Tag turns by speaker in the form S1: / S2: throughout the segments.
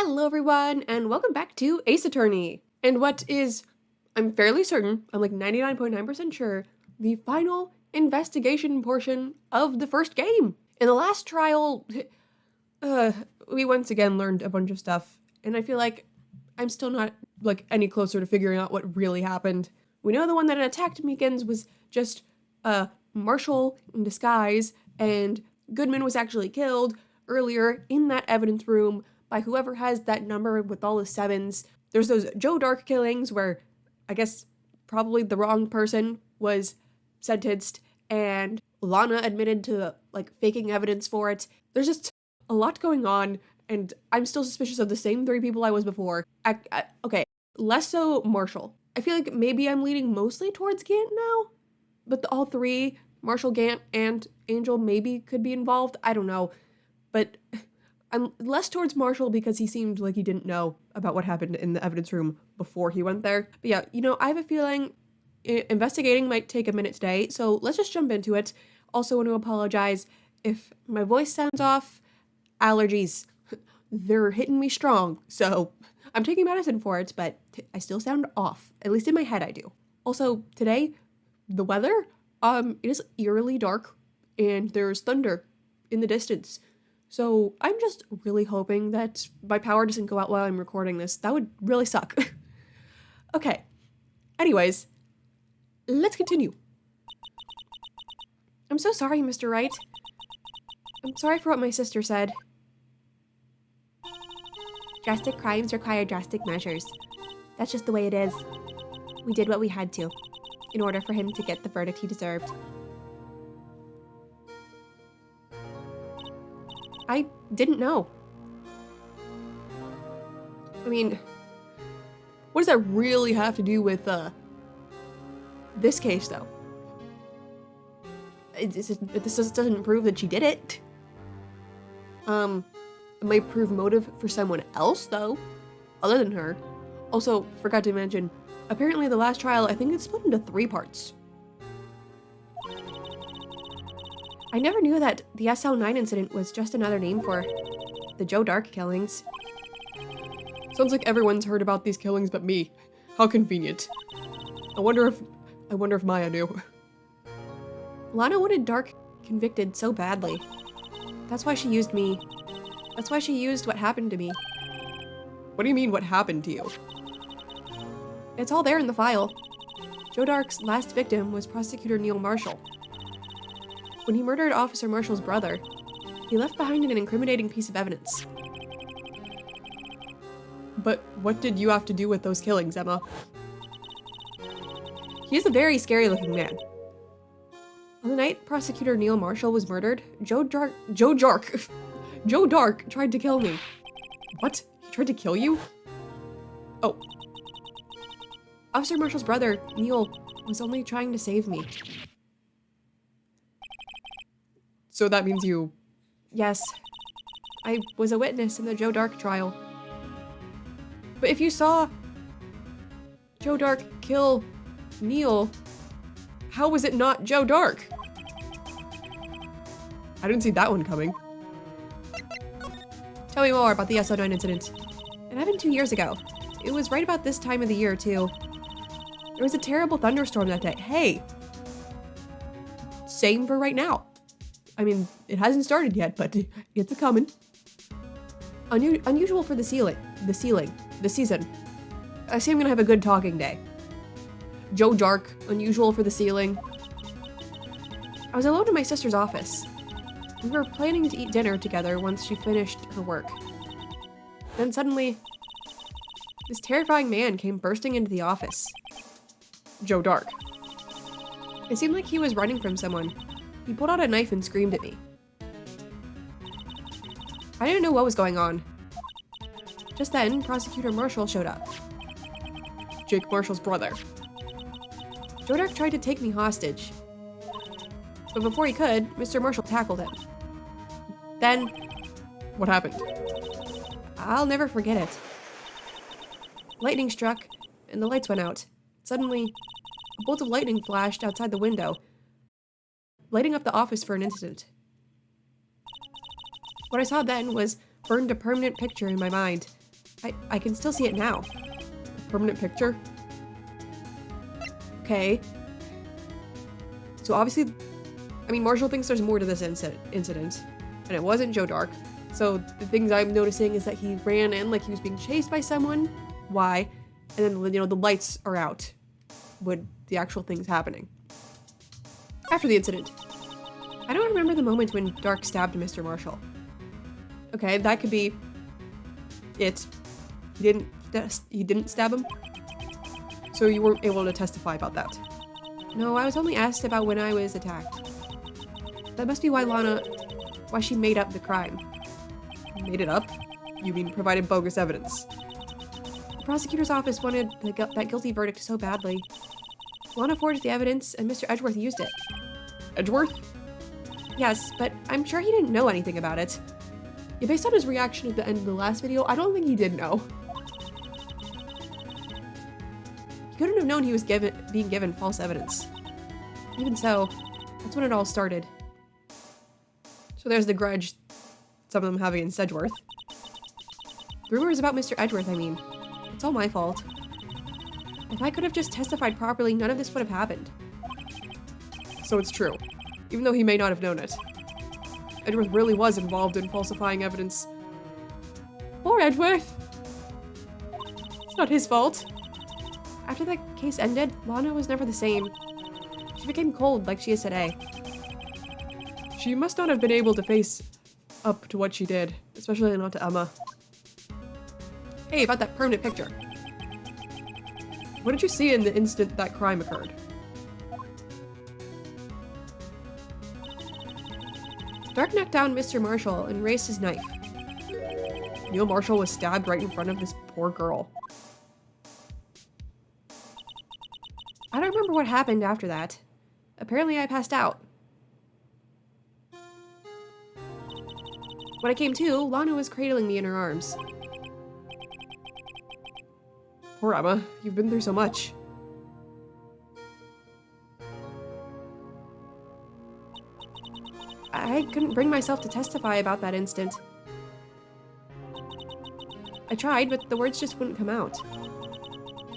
S1: Hello everyone, and welcome back to Ace Attorney. And what is, I'm fairly certain, I'm like 99.9% sure, the final investigation portion of the first game. In the last trial, we once again learned a bunch of stuff, and I feel like I'm still not like any closer to figuring out what really happened. We know the one that attacked Meekins was just Marshall in disguise, and Goodman was actually killed earlier in that evidence room by whoever has that number with all the sevens. There's those Joe Dark killings where I guess probably the wrong person was sentenced and Lana admitted to like faking evidence for it. There's just a lot going on, and I'm still suspicious of the same three people I was before. Okay, less so Marshall. I feel like maybe I'm leaning mostly towards Gant now, but all three, Marshall, Gant, and Angel, maybe could be involved. I don't know, but I'm less towards Marshall because he seemed like he didn't know about what happened in the evidence room before he went there. But yeah, I have a feeling investigating might take a minute today, so let's just jump into it. Also want to apologize if my voice sounds off. Allergies, they're hitting me strong, so I'm taking medicine for it, but I still sound off. At least in my head I do. Also, today, the weather, it is eerily dark, and there's thunder in the distance. So I'm just really hoping that my power doesn't go out while I'm recording this. That would really suck. Okay. Anyways, let's continue. I'm so sorry, Mr. Wright. I'm sorry for what my sister said. Drastic crimes require drastic measures. That's just the way it is. We did what we had to, in order for him to get the verdict he deserved. I didn't know. I mean, what does that really have to do with, this case, though? This doesn't prove that she did it. It might prove motive for someone else, though, other than her. Also, forgot to mention, apparently the last trial, I think it's split into 3 parts. I never knew that the SL9 incident was just another name for the Joe Dark killings. Sounds like everyone's heard about these killings but me. How convenient. I wonder if Maya knew. Lana wanted Dark convicted so badly. That's why she used me. That's why she used what happened to me. What do you mean, what happened to you? It's all there in the file. Joe Dark's last victim was Prosecutor Neil Marshall. When he murdered Officer Marshall's brother, he left behind an incriminating piece of evidence. But what did you have to do with those killings, Emma? He is a very scary-looking man. On the night Prosecutor Neil Marshall was murdered, Joe Dark tried to kill me. What? He tried to kill you? Oh. Officer Marshall's brother, Neil, was only trying to save me. So that means you... Yes. I was a witness in the Joe Dark trial. But if you saw Joe Dark kill Neil, how was it not Joe Dark? I didn't see that one coming. Tell me more about the SO9 incident. It happened 2 years ago. It was right about this time of the year, too. There was a terrible thunderstorm that day. Hey! Same for right now. I mean, it hasn't started yet, but it's a-coming. Unusual for the season. I see I'm gonna have a good talking day. Joe Dark, unusual for the ceiling. I was alone in my sister's office. We were planning to eat dinner together once she finished her work. Then suddenly, this terrifying man came bursting into the office. Joe Dark. It seemed like he was running from someone. He pulled out a knife and screamed at me. I didn't know what was going on. Just then, Prosecutor Marshall showed up. Jake Marshall's brother. Joe Dark tried to take me hostage. But before he could, Mr. Marshall tackled him. Then... What happened? I'll never forget it. Lightning struck, and the lights went out. Suddenly, a bolt of lightning flashed outside the window, lighting up the office for an instant. What I saw then was burned a permanent picture in my mind. I can still see it now. Permanent picture? Okay. So obviously, I mean, Marshall thinks there's more to this incident, and it wasn't Joe Dark. So the things I'm noticing is that he ran in like he was being chased by someone. Why? And then, you know, the lights are out when the actual thing's happening. After the incident. I don't remember the moment when Dark stabbed Mr. Marshall. Okay, that could be it. He didn't stab him? So you weren't able to testify about that? No, I was only asked about when I was attacked. That must be why why she made up the crime. Made it up? You mean provided bogus evidence? The prosecutor's office wanted that guilty verdict so badly. Lana forged the evidence and Mr. Edgeworth used it. Edgeworth? Yes, but I'm sure he didn't know anything about it. Yeah, based on his reaction at the end of the last video, I don't think he did know. He couldn't have known he was being given false evidence. Even so, that's when it all started. So there's the grudge some of them have against Edgeworth. The rumors about Mr. Edgeworth, I mean. It's all my fault. If I could have just testified properly, none of this would have happened. So it's true, even though he may not have known it. Edgeworth really was involved in falsifying evidence. Poor Edgeworth! It's not his fault. After that case ended, Lana was never the same. She became cold like she is today. She must not have been able to face up to what she did, especially not to Emma. Hey, about that permanent picture. What did you see in the instant that crime occurred? Dark knocked down Mr. Marshall and raised his knife. Neil Marshall was stabbed right in front of this poor girl. I don't remember what happened after that. Apparently I passed out. When I came to, Lana was cradling me in her arms. Poor Emma, you've been through so much. I couldn't bring myself to testify about that instant. I tried, but the words just wouldn't come out.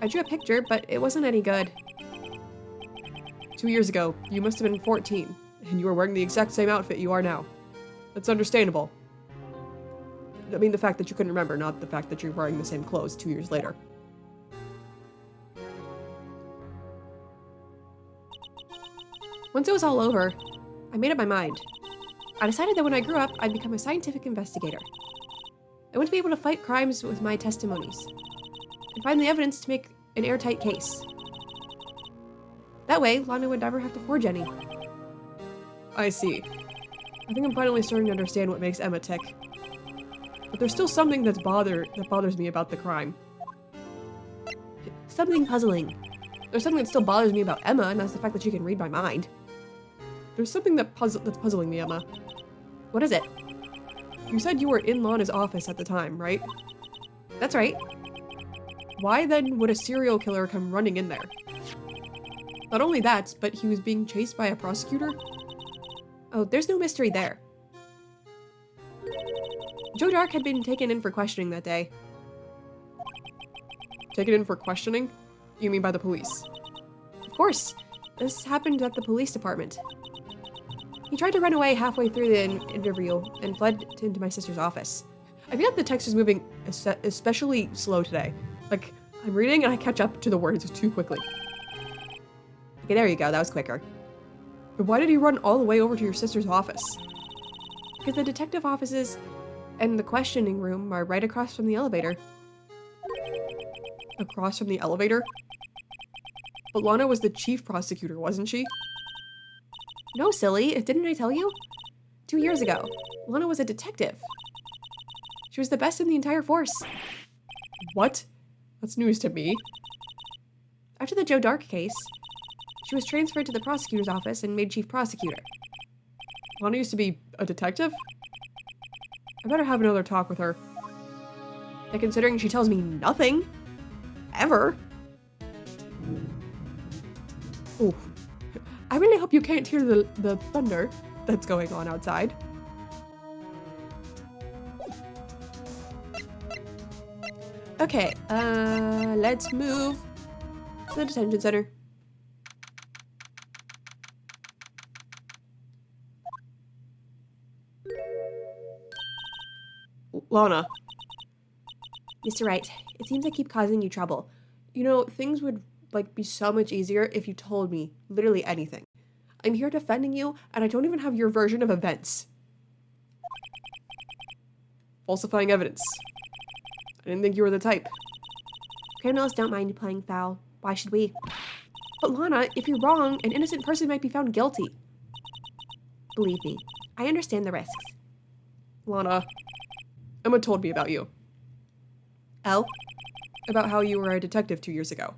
S1: I drew a picture, but it wasn't any good. 2 years ago, you must have been 14, and you were wearing the exact same outfit you are now. That's understandable. I mean the fact that you couldn't remember, not the fact that you're wearing the same clothes 2 years later. Once it was all over, I made up my mind. I decided that when I grew up, I'd become a scientific investigator. I want to be able to fight crimes with my testimonies, and find the evidence to make an airtight case. That way, Lana would never have to forge any. I see. I think I'm finally starting to understand what makes Emma tick. But there's still something that bothers me about the crime. Something puzzling. There's something that still bothers me about Emma, and that's the fact that she can read my mind. There's something that's puzzling me, Emma. What is it? You said you were in Lana's office at the time, right? That's right. Why then would a serial killer come running in there? Not only that, but he was being chased by a prosecutor? Oh, there's no mystery there. Joe Dark had been taken in for questioning that day. Taken in for questioning? You mean by the police? Of course. This happened at the police department. He tried to run away halfway through the interview and fled into my sister's office. I feel like the text is moving especially slow today. Like, I'm reading and I catch up to the words too quickly. Okay, there you go. That was quicker. But why did he run all the way over to your sister's office? Because the detective offices and the questioning room are right across from the elevator. Across from the elevator? But Lana was the chief prosecutor, wasn't she? No, silly. Didn't I tell you? 2 years ago, Lana was a detective. She was the best in the entire force. What? That's news to me. After the Joe Dark case, she was transferred to the prosecutor's office and made chief prosecutor. Lana used to be a detective? I better have another talk with her. And considering she tells me nothing, ever. Oof. I really hope you can't hear the thunder that's going on outside. Okay, let's move to the detention center. Lana. Mr. Wright, it seems I keep causing you trouble. You know, things would, like, be so much easier if you told me literally anything. I'm here defending you, and I don't even have your version of events. Falsifying evidence. I didn't think you were the type. Criminals don't mind playing foul. Why should we? But Lana, if you're wrong, an innocent person might be found guilty. Believe me, I understand the risks. Lana, Emma told me about you. Oh? About how you were a detective 2 years ago.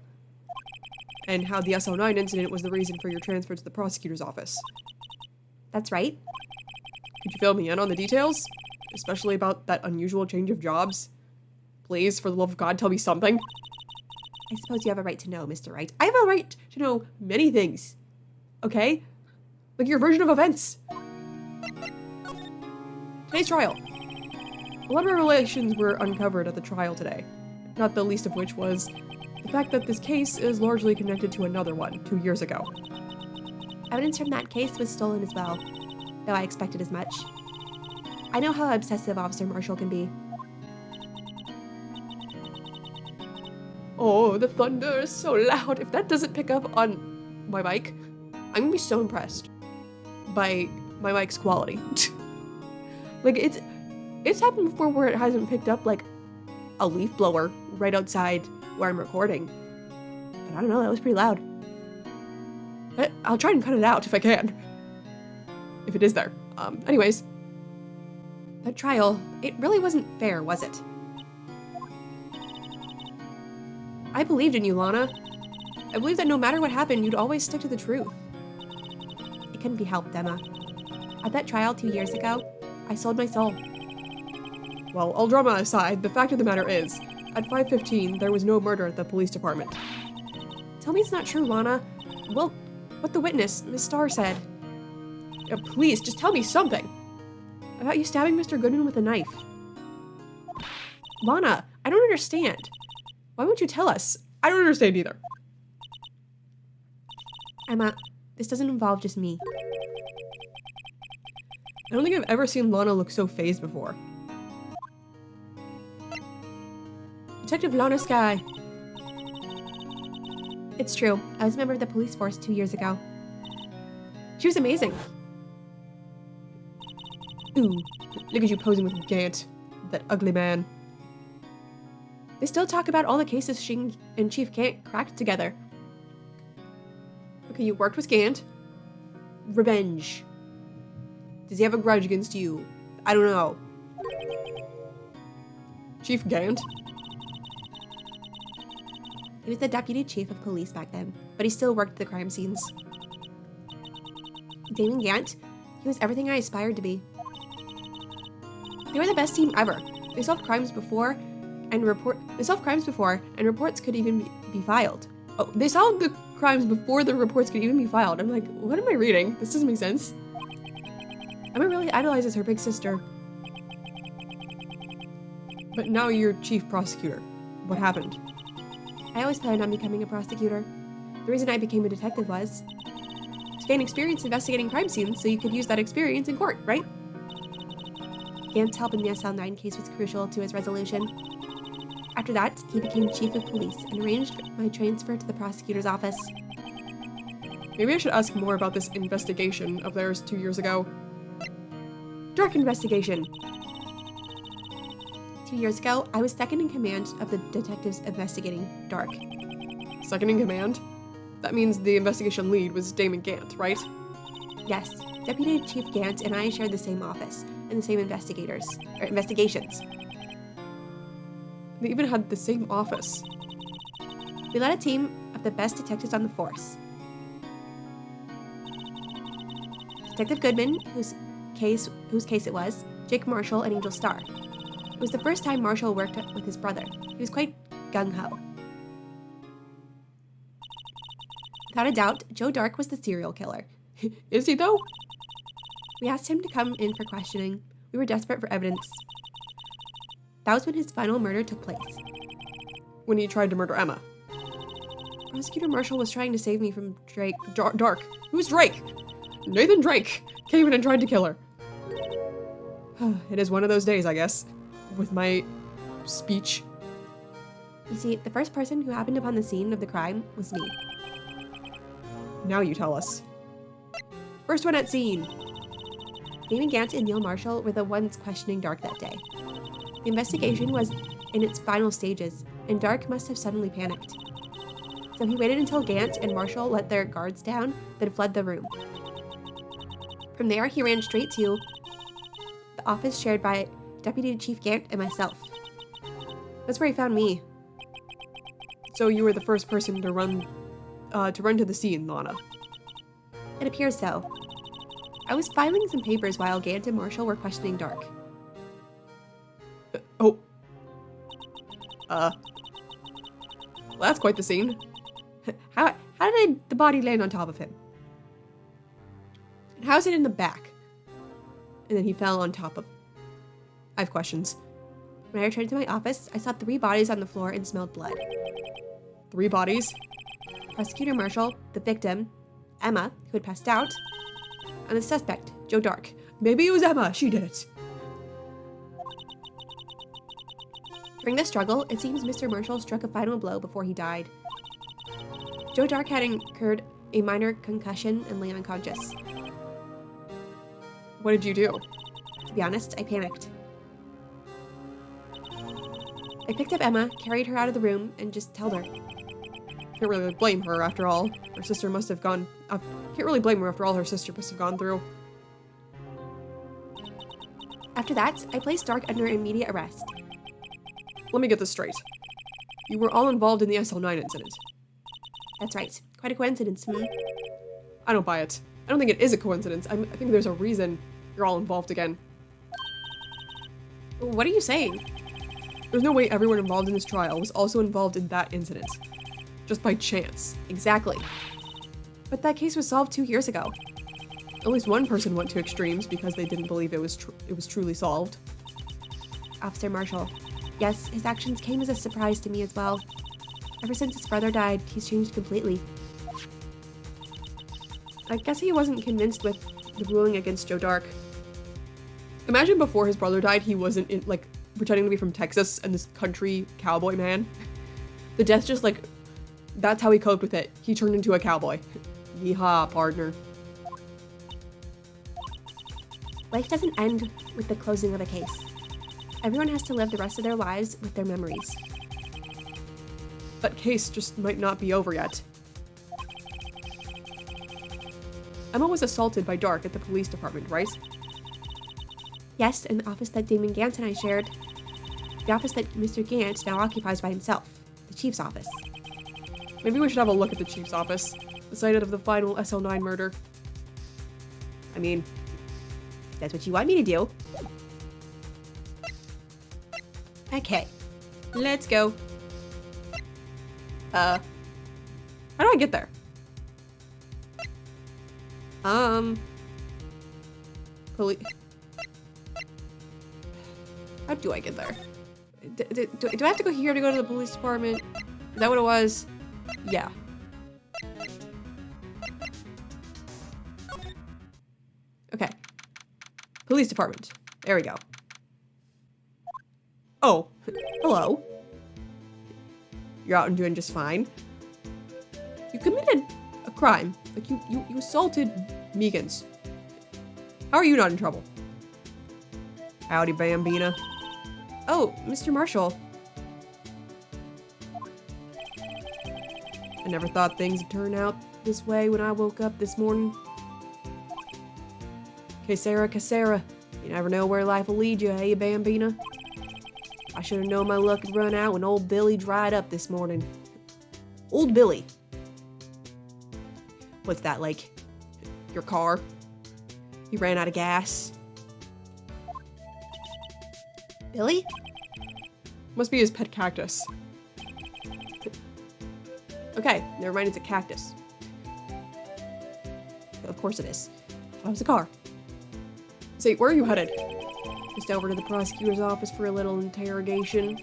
S1: And how the SO9 incident was the reason for your transfer to the prosecutor's office. That's right. Could you fill me in on the details? Especially about that unusual change of jobs? Please, for the love of God, tell me something. I suppose you have a right to know, Mr. Wright. I have a right to know many things. Okay? Like your version of events. Today's trial. Elaborate relations were uncovered at the trial today. Not the least of which was the fact that this case is largely connected to another one 2 years ago. Evidence from that case was stolen as well, though I expected as much. I know how obsessive Officer Marshall can be. Oh, the thunder is so loud. If that doesn't pick up on my mic, I'm gonna be so impressed by my mic's quality. Like, it's happened before where it hasn't picked up, like, a leaf blower right outside where I'm recording. But I don't know, that was pretty loud. But I'll try and cut it out if I can. If it is there. Anyways. That trial, it really wasn't fair, was it? I believed in you, Lana. I believed that no matter what happened, you'd always stick to the truth. It couldn't be helped, Emma. At that trial 2 years ago, I sold my soul. Well, all drama aside, the fact of the matter is, at 5:15, there was no murder at the police department. Tell me it's not true, Lana. Well, what the witness, Miss Starr, said. Please, just tell me something. About you stabbing Mr. Goodman with a knife. Lana, I don't understand. Why won't you tell us? I don't understand either. Emma, this doesn't involve just me. I don't think I've ever seen Lana look so fazed before. Detective Lana Skye. It's true. I was a member of the police force 2 years ago. She was amazing. Ooh, look at you posing with Gant, that ugly man. They still talk about all the cases she and Chief Gant cracked together. Okay, you worked with Gant. Revenge. Does he have a grudge against you? I don't know. Chief Gant? He was the deputy chief of police back then, but he still worked the crime scenes. Damon Gant, he was everything I aspired to be. They were the best team ever. They solved crimes before, and reports could even be filed. Oh, they solved the crimes before the reports could even be filed. I'm like, what am I reading? This doesn't make sense. Emma really idolizes her big sister. But now you're chief prosecutor. What happened? I always planned on becoming a prosecutor. The reason I became a detective was to gain experience investigating crime scenes so you could use that experience in court, right? Gant's help in the SL9 case was crucial to his resolution. After that, he became chief of police and arranged my transfer to the prosecutor's office. Maybe I should ask more about this investigation of theirs 2 years ago. DARKE investigation. 2 years ago, I was second in command of the detectives investigating DARKE. Second in command? That means the investigation lead was Damon Gant, right? Yes. Deputy Chief Gant and I shared the same office and the same investigations. They even had the same office. We led a team of the best detectives on the force. Detective Goodman, whose case it was, Jake Marshall, and Angel Starr. It was the first time Marshall worked with his brother. He was quite gung-ho. Without a doubt, Joe Darke was the serial killer. Is he, though? We asked him to come in for questioning. We were desperate for evidence. That was when his final murder took place. when he tried to murder Emma. Prosecutor Marshall was trying to save me from Darke. Who's Drake? Nathan Drake came in and tried to kill her. It is one of those days, I guess, with my speech.
S2: You see, the first person who happened upon the scene of the crime was me.
S1: Now you tell us. First one at scene.
S2: Damon Gant and Neil Marshall were the ones questioning Darke that day. The investigation was in its final stages, and Darke must have suddenly panicked. So he waited until Gant and Marshall let their guards down, then fled the room. From there, he ran straight to the office shared by Deputy Chief Gant and myself. That's where he found me.
S1: So you were the first person to run to the scene, Lana.
S2: It appears so. I was filing some papers while Gant and Marshall were questioning Darke.
S1: Well, that's quite the scene.
S2: How did the body land on top of him?
S1: And how's it in the back? And then he fell on top of... I have questions.
S2: When I returned to my office, I saw 3 bodies on the floor and smelled blood.
S1: 3 bodies?
S2: Prosecutor Marshall, the victim, Emma, who had passed out, and the suspect, Joe Darke.
S1: Maybe it was Emma. She did it.
S2: During the struggle, it seems Mr. Marshall struck a final blow before he died. Joe Darke had incurred a minor concussion and lay unconscious.
S1: What did you do?
S2: To be honest, I panicked. I picked up Emma, carried her out of the room, and just held her.
S1: Can't really blame her after all. Her sister must have gone... can't really blame her after all her sister must have gone through.
S2: After that, I placed Darke under immediate arrest.
S1: Let me get this straight. You were all involved in the SL9 incident.
S2: That's right. Quite a coincidence,
S1: I don't buy it. I don't think it is a coincidence. I think there's a reason you're all involved again.
S2: What are you saying?
S1: There's no way everyone involved in this trial was also involved in that incident. Just by chance.
S2: Exactly. But that case was solved 2 years ago.
S1: At least one person went to extremes because they didn't believe it was truly solved.
S2: Officer Marshall. Yes, his actions came as a surprise to me as well. Ever since his brother died, he's changed completely.
S1: I guess he wasn't convinced with the ruling against Joe Darke. Imagine before his brother died, he wasn't pretending to be from Texas and this country cowboy man. The death just that's how he coped with it. He turned into a cowboy. Yeehaw, partner.
S2: Life doesn't end with the closing of a case. Everyone has to live the rest of their lives with their memories.
S1: That case just might not be over yet. Emma was assaulted by Darke at the police department, right?
S2: Yes, in the office that Damon Gant and I shared. The office that Mr. Gant now occupies by himself. The chief's office.
S1: Maybe we should have a look at the chief's office. The site of the final SL9 murder.
S2: I mean, that's what you want me to do. Okay, let's go.
S1: How do I get there? Police. How do I get there? Do I have to go here to go to the police department? Is that what it was? Yeah. Okay. Police department. There we go. Oh, hello. You're out and doing just fine. You committed a crime. You assaulted Megans. How are you not in trouble? Howdy, Bambina. Oh, Mr. Marshall. I never thought things would turn out this way when I woke up this morning. Que sera. You never know where life will lead you, hey, Bambina? I should have known my luck would run out when old Billy dried up this morning. Old Billy? What's that, like? Your car? He ran out of gas?
S2: Billy?
S1: Must be his pet cactus. Okay, never mind, it's a cactus. Of course it is. That was a car. Say, where are you headed? Just over to the prosecutor's office for a little interrogation.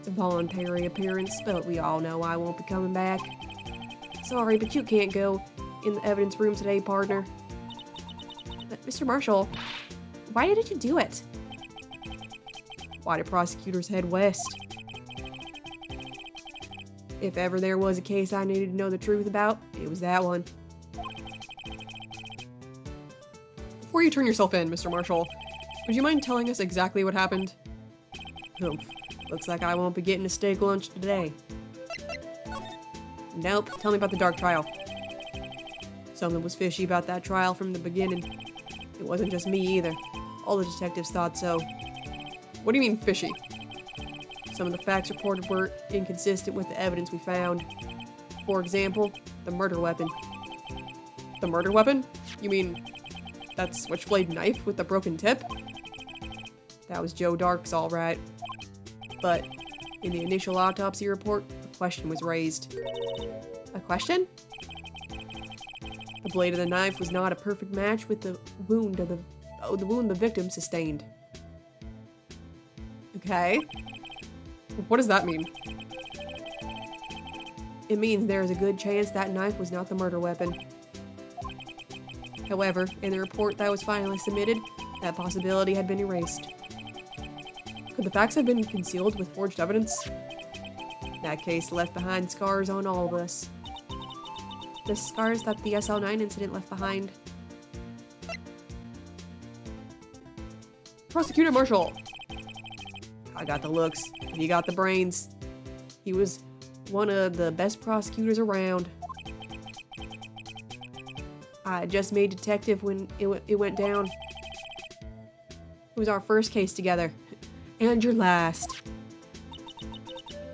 S1: It's a voluntary appearance, but we all know I won't be coming back. Sorry, but you can't go in the evidence room today, partner.
S2: But Mr. Marshall, why didn't you do it?
S1: Why did prosecutors head west? If ever there was a case I needed to know the truth about, it was that one. Before you turn yourself in, Mr. Marshall, would you mind telling us exactly what happened? Humph. Looks like I won't be getting a steak lunch today. Nope. Tell me about the Dark trial. Something was fishy about that trial from the beginning. It wasn't just me either. All the detectives thought so. What do you mean fishy? Some of the facts reported were inconsistent with the evidence we found. For example, the murder weapon. The murder weapon? You mean that switchblade knife with the broken tip? That was Joe Darke's, all right. But in the initial autopsy report, a question was raised.
S2: A question?
S1: The blade of the knife was not a perfect match with the wound the victim sustained. Okay. What does that mean? It means there is a good chance that knife was not the murder weapon. However, in the report that was finally submitted, that possibility had been erased. Could the facts have been concealed with forged evidence? That case left behind scars on all of us.
S2: The scars that the SL9 incident left behind.
S1: Prosecutor Marshall! I got the looks, and he got the brains. He was one of the best prosecutors around. I just made detective when it went down. It was our first case together. And your last.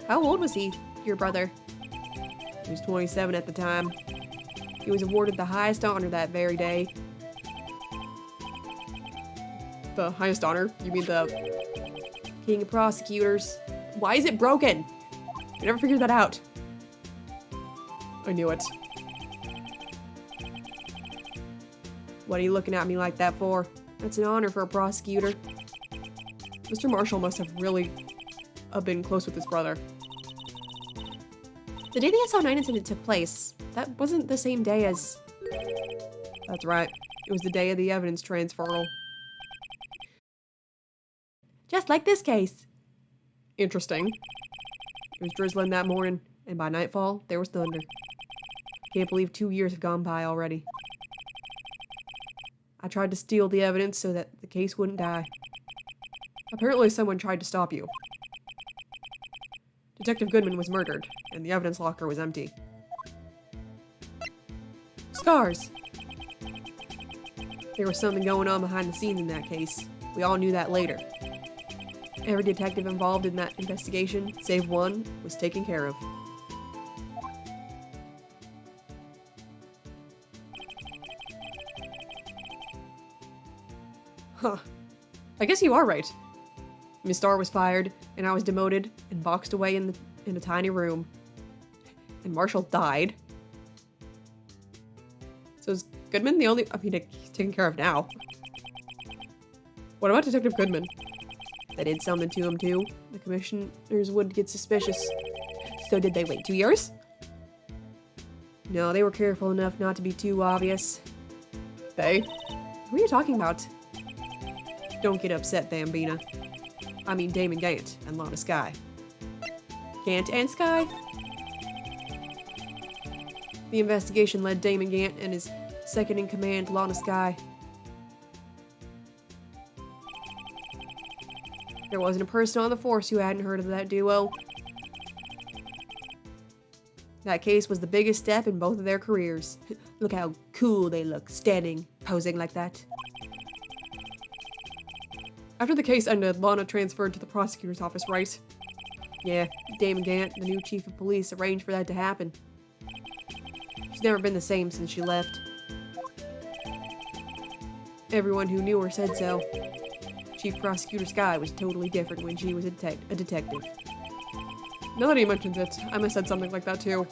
S2: How old was he, your brother?
S1: He was 27 at the time. He was awarded the highest honor that very day. The highest honor? You mean the King of Prosecutors? Why is it broken? I never figured that out. I knew it. What are you looking at me like that for? That's an honor for a prosecutor. Mr. Marshall must have really been close with his brother.
S2: The day the SL9 incident took place, that wasn't the same day as...
S1: That's right. It was the day of the evidence transferal.
S2: Just like this case.
S1: Interesting. It was drizzling that morning, and by nightfall, there was thunder. Can't believe 2 years have gone by already. I tried to steal the evidence so that the case wouldn't die. Apparently someone tried to stop you. Detective Goodman was murdered, and the evidence locker was empty. Scars! There was something going on behind the scenes in that case. We all knew that later. Every detective involved in that investigation, save one, was taken care of. Huh. I guess you are right. Miss Starr was fired, and I was demoted and boxed away in a tiny room. And Marshall died. So is Goodman the only... I mean, he's taken care of now. What about Detective Goodman? They did something to him too. The commissioners would get suspicious.
S2: So did they wait 2 years?
S1: No, they were careful enough not to be too obvious. They?
S2: Who are you talking about?
S1: Don't get upset, Bambina. I mean Damon Gant and Lana Skye.
S2: Gant and Skye?
S1: The investigation led Damon Gant and his second-in-command, Lana Skye. There wasn't a person on the force who hadn't heard of that duo. That case was the biggest step in both of their careers. Look how cool they look, standing, posing like that. After the case ended, Lana transferred to the prosecutor's office, right? Yeah, Damon Gant, the new chief of police, arranged for that to happen. She's never been the same since she left. Everyone who knew her said so. Chief Prosecutor Skye was totally different when she was a detective. Now that he mentions it, I must have said something like that too.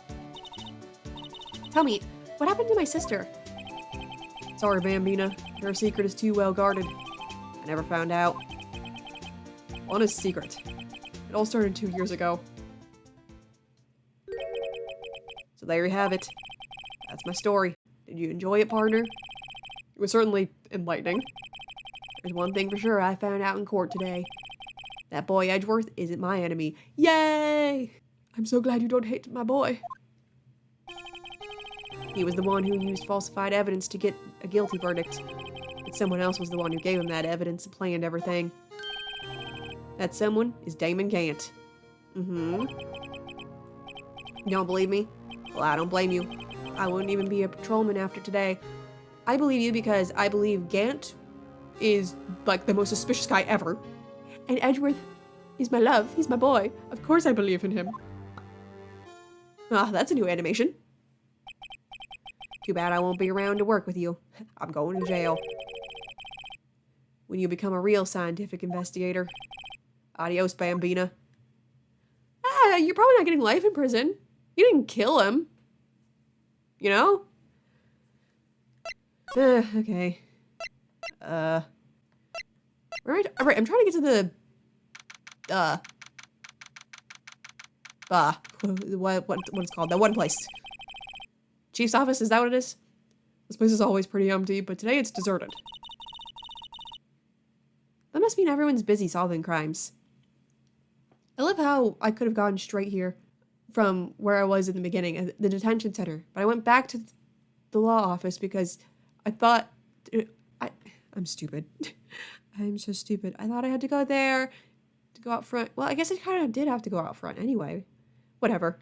S2: Tell me, what happened to my sister?
S1: Sorry, Bambina. Her secret is too well guarded. I never found out. Lana's secret. It all started 2 years ago. So there you have it. That's my story. Did you enjoy it, partner? It was certainly enlightening. There's one thing for sure I found out in court today. That boy Edgeworth isn't my enemy. Yay! I'm so glad you don't hate my boy. He was the one who used falsified evidence to get a guilty verdict. But someone else was the one who gave him that evidence and planned everything. That someone is Damon Gant. You don't believe me? Well, I don't blame you. I wouldn't even be a patrolman after today. I believe you because I believe Gant is, like, the most suspicious guy ever. And Edgeworth is my love. He's my boy. Of course I believe in him. Ah, that's a new animation. Too bad I won't be around to work with you. I'm going to jail. When you become a real scientific investigator. Adios, Bambina. Ah, you're probably not getting life in prison. You didn't kill him. You know? Okay. Alright, I'm trying to get to the... what it's called? That one place. Chief's office, is that what it is? This place is always pretty empty, but today it's deserted. That must mean everyone's busy solving crimes. I love how I could have gone straight here from where I was in the beginning, at the detention center. But I went back to the law office because I thought... I'm stupid. I'm so stupid. I thought I had to go there to go out front. Well, I guess I kind of did have to go out front anyway. Whatever.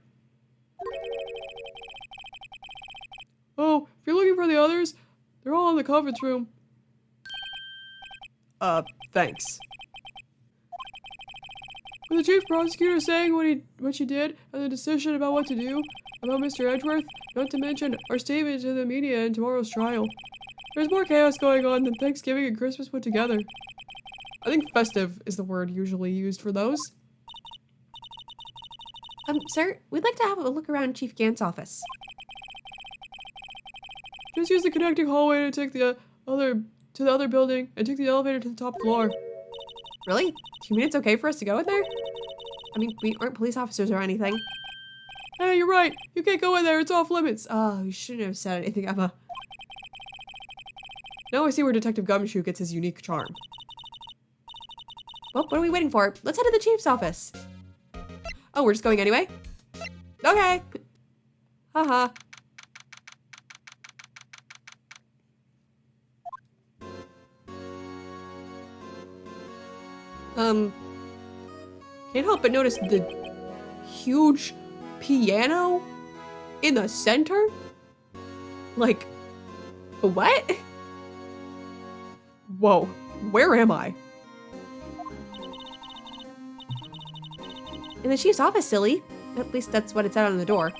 S1: Oh, if you're looking for the others, they're all in the conference room. Thanks. Was the chief prosecutor saying what she did and the decision about what to do about Mr. Edgeworth, not to mention our statement to the media in tomorrow's trial? There's more chaos going on than Thanksgiving and Christmas put together. I think festive is the word usually used for those. Sir, we'd like to have a look around Chief Gant's office. Just use the connecting hallway to take the other building and take the elevator to the top floor. Really? Do you mean it's okay for us to go in there? I mean, we aren't police officers or anything. Hey, you're right. You can't go in there. It's off limits. Oh, you shouldn't have said anything, Emma. Now I see where Detective Gumshoe gets his unique charm. Well, what are we waiting for? Let's head to the chief's office. Oh, we're just going anyway? Okay. Haha. Can't help but notice the huge piano in the center? Like, what? Whoa, where am I? In the chief's office, silly. At least that's what it said on the door.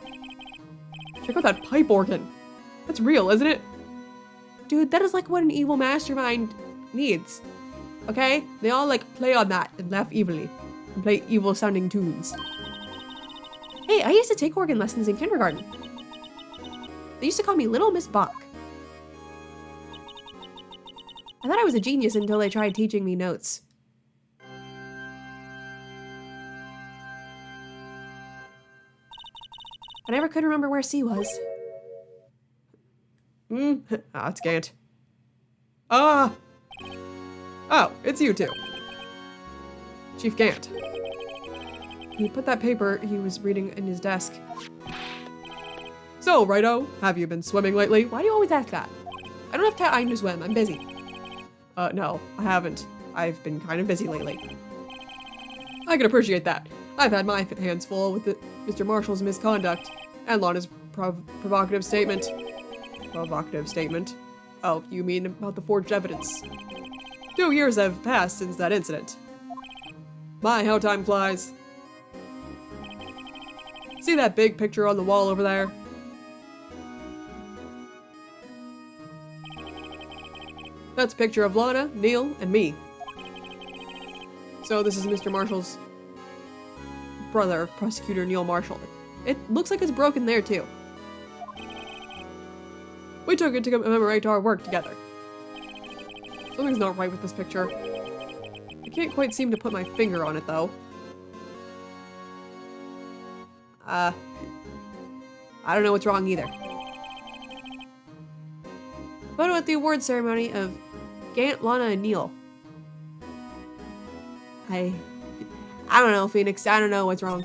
S1: Check out that pipe organ. That's real, isn't it? Dude, that is like what an evil mastermind needs. Okay? They all like play on that and laugh evilly. And play evil sounding tunes. Hey, I used to take organ lessons in kindergarten. They used to call me Little Miss Bach. I thought I was a genius until they tried teaching me notes. I never could remember where C was. It's Gant. Oh, it's you two. Chief Gant. He put that paper he was reading in his desk. So, Righto, have you been swimming lately? Why do you always ask that? I don't have time to swim, I'm busy. No, I haven't. I've been kind of busy lately. I can appreciate that. I've had my hands full with Mr. Marshall's misconduct and Lana's provocative statement. Provocative statement? Oh, you mean about the forged evidence. 2 years have passed since that incident. My, how time flies. See that big picture on the wall over there? That's a picture of Lana, Neil, and me. So this is Mr. Marshall's brother, Prosecutor Neil Marshall. It looks like it's broken there too. We took it to commemorate our work together. Something's not right with this picture. I can't quite seem to put my finger on it though. I don't know what's wrong either. Photo at the award ceremony of Gant, Lana, and Neil. I don't know, Phoenix. I don't know what's wrong.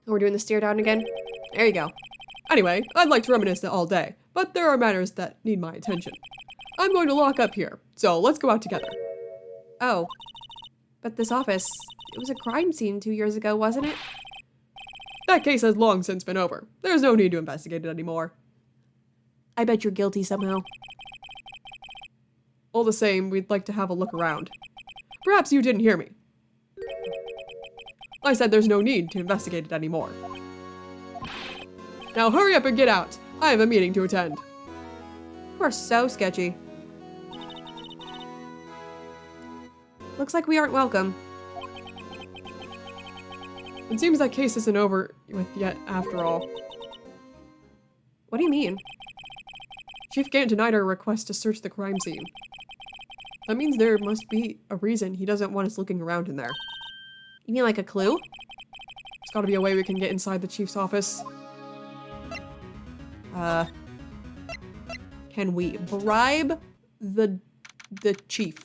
S1: We're doing the stare down again. There you go. Anyway, I'd like to reminisce all day, but there are matters that need my attention. I'm going to lock up here, so let's go out together.
S2: Oh. But this office, it was a crime scene 2 years ago, wasn't it?
S1: That case has long since been over. There's no need to investigate it anymore.
S2: I bet you're guilty somehow.
S1: All the same, we'd like to have a look around. Perhaps you didn't hear me. I said there's no need to investigate it anymore. Now hurry up and get out. I have a meeting to attend.
S2: We're so sketchy. Looks like we aren't welcome.
S1: It seems that case isn't over with yet after all.
S2: What do you mean?
S1: Chief Gant denied our request to search the crime scene. That means there must be a reason he doesn't want us looking around in there.
S2: You mean like a clue?
S1: There's gotta be a way we can get inside the chief's office. Can we bribe the chief?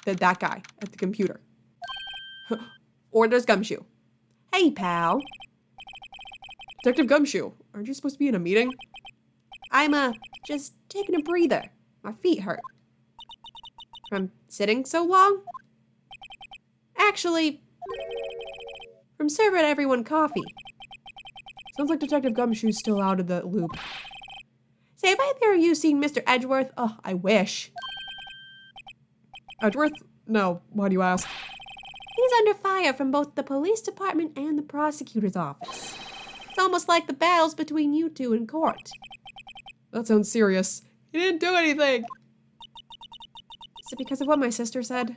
S1: That guy at the computer. Or there's Gumshoe.
S2: Hey, pal.
S1: Detective Gumshoe, aren't you supposed to be in a meeting?
S2: I'm, just taking a breather. My feet hurt. From sitting so long? Actually, from serving everyone coffee.
S1: Sounds like Detective Gumshoe's still out of the loop.
S2: Say, have either of you seen Mr. Edgeworth? Oh, I wish.
S1: Edgeworth? No, why do you ask?
S2: He's under fire from both the police department and the prosecutor's office. It's almost like the battles between you two in court.
S1: That sounds serious. He didn't do anything.
S2: Is it because of what my sister said?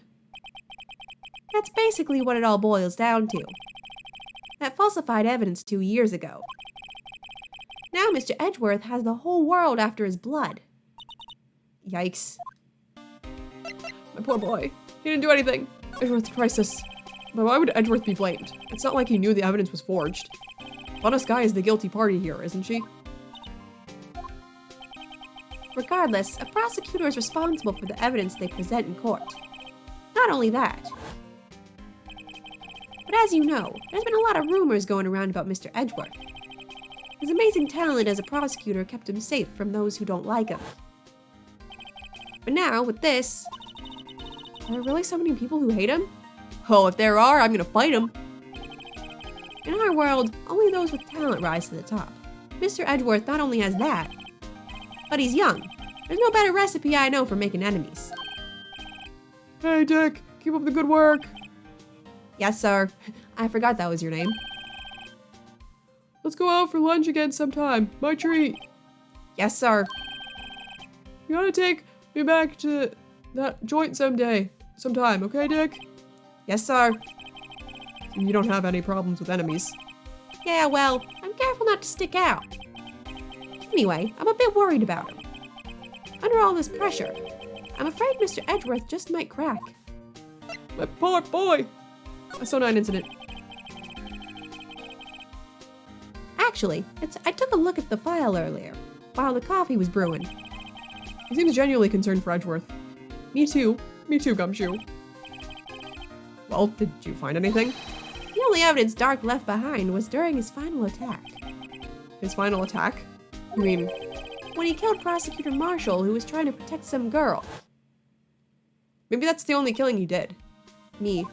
S2: That's basically what it all boils down to. That falsified evidence 2 years ago. Now Mr. Edgeworth has the whole world after his blood. Yikes.
S1: My poor boy. He didn't do anything. Edgeworth's crisis. But why would Edgeworth be blamed? It's not like he knew the evidence was forged. Lana Skye is the guilty party here, isn't she?
S2: Regardless, a prosecutor is responsible for the evidence they present in court. Not only that, but as you know, there's been a lot of rumors going around about Mr. Edgeworth. His amazing talent as a prosecutor kept him safe from those who don't like him. But now, with this, are there really so many people who hate him?
S1: Oh, if there are, I'm gonna fight him.
S2: In our world, only those with talent rise to the top. Mr. Edgeworth not only has that, but he's young. There's no better recipe I know for making enemies.
S1: Hey, Dick, keep up the good work.
S2: Yes, sir. I forgot that was your name.
S1: Let's go out for lunch again sometime. My treat.
S2: Yes, sir.
S1: You gotta take me back to that joint sometime, okay, Dick?
S2: Yes, sir.
S1: You don't have any problems with enemies.
S2: Yeah, well, I'm careful not to stick out. Anyway, I'm a bit worried about him. Under all this pressure, I'm afraid Mr. Edgeworth just might crack.
S1: My poor boy! I saw an incident.
S2: Actually, I took a look at the file earlier, while the coffee was brewing.
S1: He seems genuinely concerned for Edgeworth. Me too, Gumshoe. Well, did you find anything?
S2: The only evidence Darke left behind was during his final attack.
S1: His final attack? You mean...
S2: when he killed Prosecutor Marshall, who was trying to protect some girl.
S1: Maybe that's the only killing he did.
S2: Me.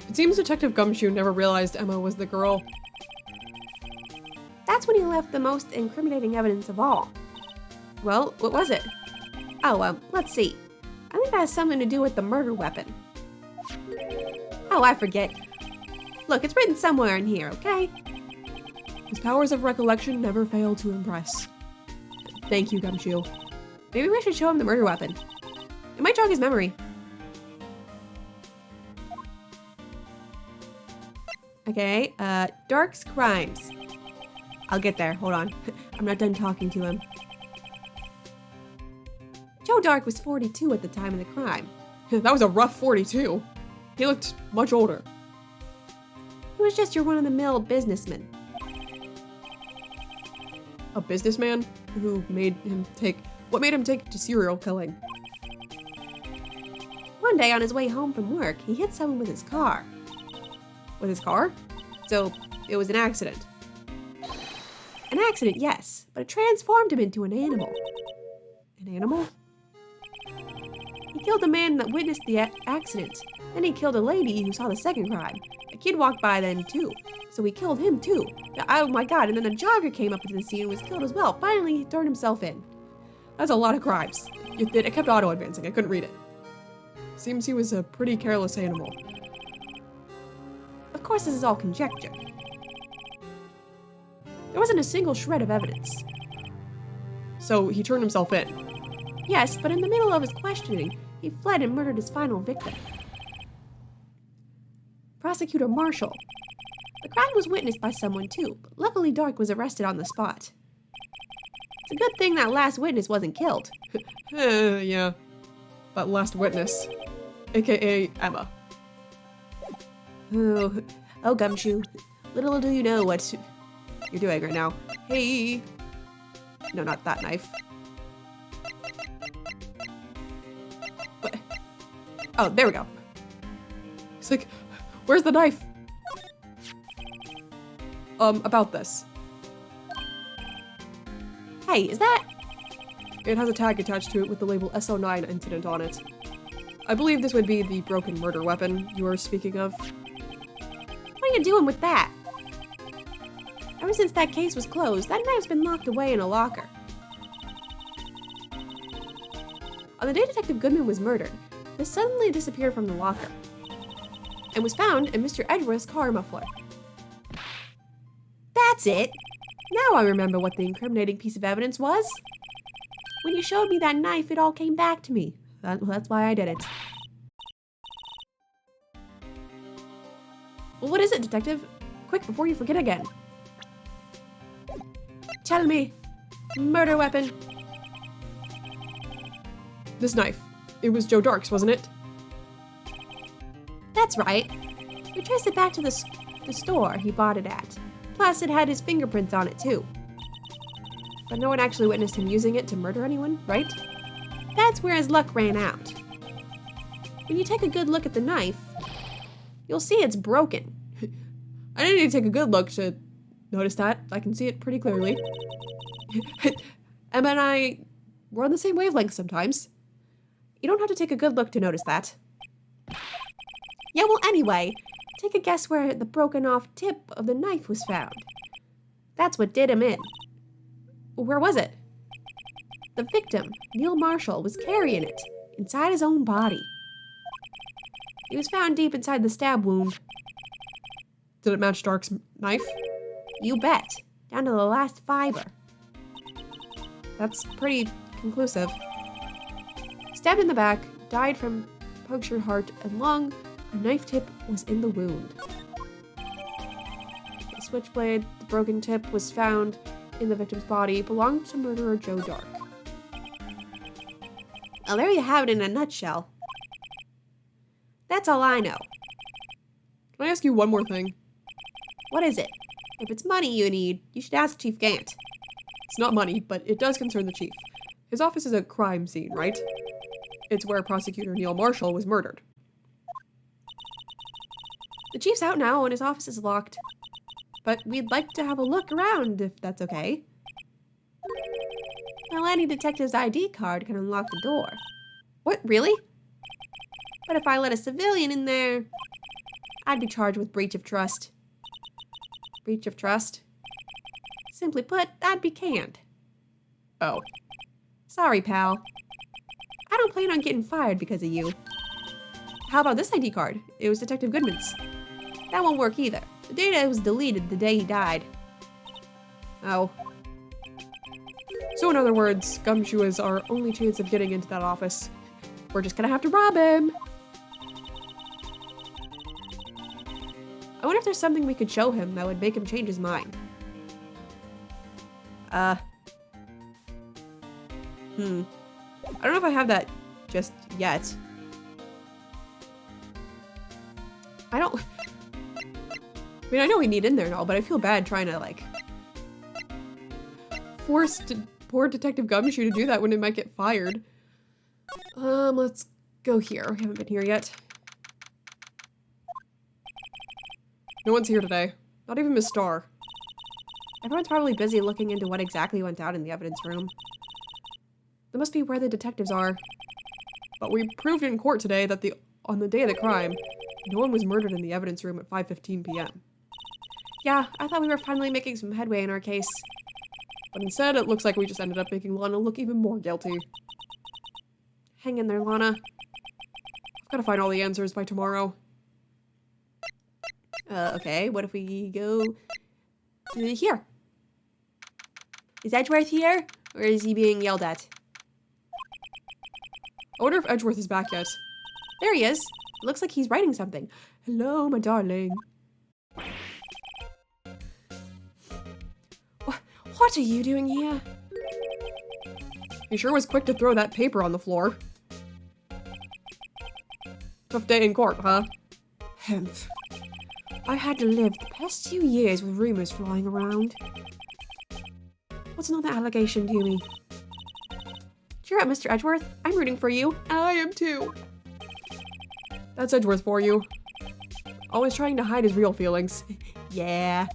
S1: It seems Detective Gumshoe never realized Emma was the girl.
S2: That's when he left the most incriminating evidence of all. Well, what was it? Oh, let's see. I think that has something to do with the murder weapon. Oh, I forget. Look, it's written somewhere in here, okay?
S1: His powers of recollection never fail to impress. Thank you, Gumshoe.
S2: Maybe we should show him the murder weapon. It might jog his memory. Okay, Darke's crimes. I'll get there, hold on. I'm not done talking to him. Joe Dark was 42 at the time of the crime.
S1: That was a rough 42. He looked much older.
S2: He was just your run-of-the-mill businessman.
S1: A businessman who made him take... What made him take to serial killing?
S2: One day on his way home from work, he hit someone with his car.
S1: With his car? So, it was an accident.
S2: An accident, yes, but it transformed him into an animal.
S1: An animal?
S2: He killed the man that witnessed the accident. Then he killed a lady who saw the second crime. A kid walked by then too, so he killed him too. Oh my god, and then a jogger came up into the scene and was killed as well. Finally, he turned himself in.
S1: That's a lot of crimes. It kept auto-advancing, I couldn't read it. Seems he was a pretty careless animal.
S2: Of course, this is all conjecture. There wasn't a single shred of evidence.
S1: So he turned himself in.
S2: Yes, but in the middle of his questioning, he fled and murdered his final victim. Prosecutor Marshall. The crime was witnessed by someone too, but luckily Dark was arrested on the spot. It's a good thing that last witness wasn't killed.
S1: Yeah. That last witness. AKA Emma.
S2: Oh, Gumshoe. Little do you know what you're doing right now.
S1: Hey! No, not that knife. What? Oh, there we go. It's like, where's the knife? About this.
S2: Hey, is that?
S1: It has a tag attached to it with the label SO9 incident on it. I believe this would be the broken murder weapon you were speaking of.
S2: What are you doing with that? Ever since that case was closed, that knife's been locked away in a locker. On the day Detective Goodman was murdered, this suddenly disappeared from the locker and was found in Mr. Edgeworth's car muffler. That's it! Now I remember what the incriminating piece of evidence was. When you showed me that knife, it all came back to me. That's why I did it.
S1: Well, what is it, Detective? Quick, before you forget again.
S2: Tell me. Murder weapon.
S1: This knife. It was Joe Dark's, wasn't it?
S2: That's right. We traced it back to the store he bought it at. Plus, it had his fingerprints on it, too.
S1: But no one actually witnessed him using it to murder anyone, right?
S2: That's where his luck ran out. When you take a good look at the knife, you'll see it's broken.
S1: I didn't need to take a good look to notice that. I can see it pretty clearly. Emma and I, we're on the same wavelength sometimes. You don't have to take a good look to notice that.
S2: Yeah, well, anyway, take a guess where the broken off tip of the knife was found. That's what did him in.
S1: Where was it?
S2: The victim, Neil Marshall, was carrying it inside his own body. He was found deep inside the stab wound.
S1: Did it match Dark's knife?
S2: You bet. Down to the last fiber.
S1: That's pretty conclusive.
S2: Stabbed in the back, died from punctured heart and lung. A knife tip was in the wound. The switchblade, the broken tip, was found in the victim's body, belonged to murderer Joe Dark. Well, there you have it in a nutshell. That's all I know.
S1: Can I ask you one more thing?
S2: What is it? If it's money you need, you should ask Chief Gant.
S1: It's not money, but it does concern the chief. His office is a crime scene, right? It's where Prosecutor Neil Marshall was murdered.
S2: The chief's out now and his office is locked. But we'd like to have a look around, if that's okay. Well, any detective's ID card can unlock the door.
S1: What, really?
S2: But if I let a civilian in there, I'd be charged with breach of trust.
S1: Breach of trust?
S2: Simply put, I'd be canned.
S1: Oh.
S2: Sorry, pal. I don't plan on getting fired because of you.
S1: How about this ID card? It was Detective Goodman's.
S2: That won't work either. The data was deleted the day he died.
S1: Oh. So in other words, Gumshoe is our only chance of getting into that office. We're just gonna have to rob him. I wonder if there's something we could show him that would make him change his mind. I don't know if I have that just yet. I mean, I know we need in there and all, but I feel bad trying to, like, force poor Detective Gumshoe to do that when it might get fired. Let's go here. We haven't been here yet. No one's here today. Not even Miss Starr.
S2: Everyone's probably busy looking into what exactly went down in the evidence room. That must be where the detectives are.
S1: But we proved in court today that on the day of the crime, no one was murdered in the evidence room at 5:15 p.m.
S2: Yeah, I thought we were finally making some headway in our case.
S1: But instead, it looks like we just ended up making Lana look even more guilty.
S2: Hang in there, Lana.
S1: I've gotta find all the answers by tomorrow.
S2: Okay, what if we go here? Is Edgeworth here? Or is he being yelled at?
S1: I wonder if Edgeworth is back yet.
S2: There he is. It looks like he's writing something.
S1: Hello, my darling.
S2: What are you doing here?
S1: He sure was quick to throw that paper on the floor. Tough day in court, huh?
S2: Humph. I had to live the past 2 years with rumors flying around. What's another allegation to me? Cheer up, Mr. Edgeworth. I'm rooting for you.
S1: I am too. That's Edgeworth for you. Always trying to hide his real feelings.
S2: Yeah.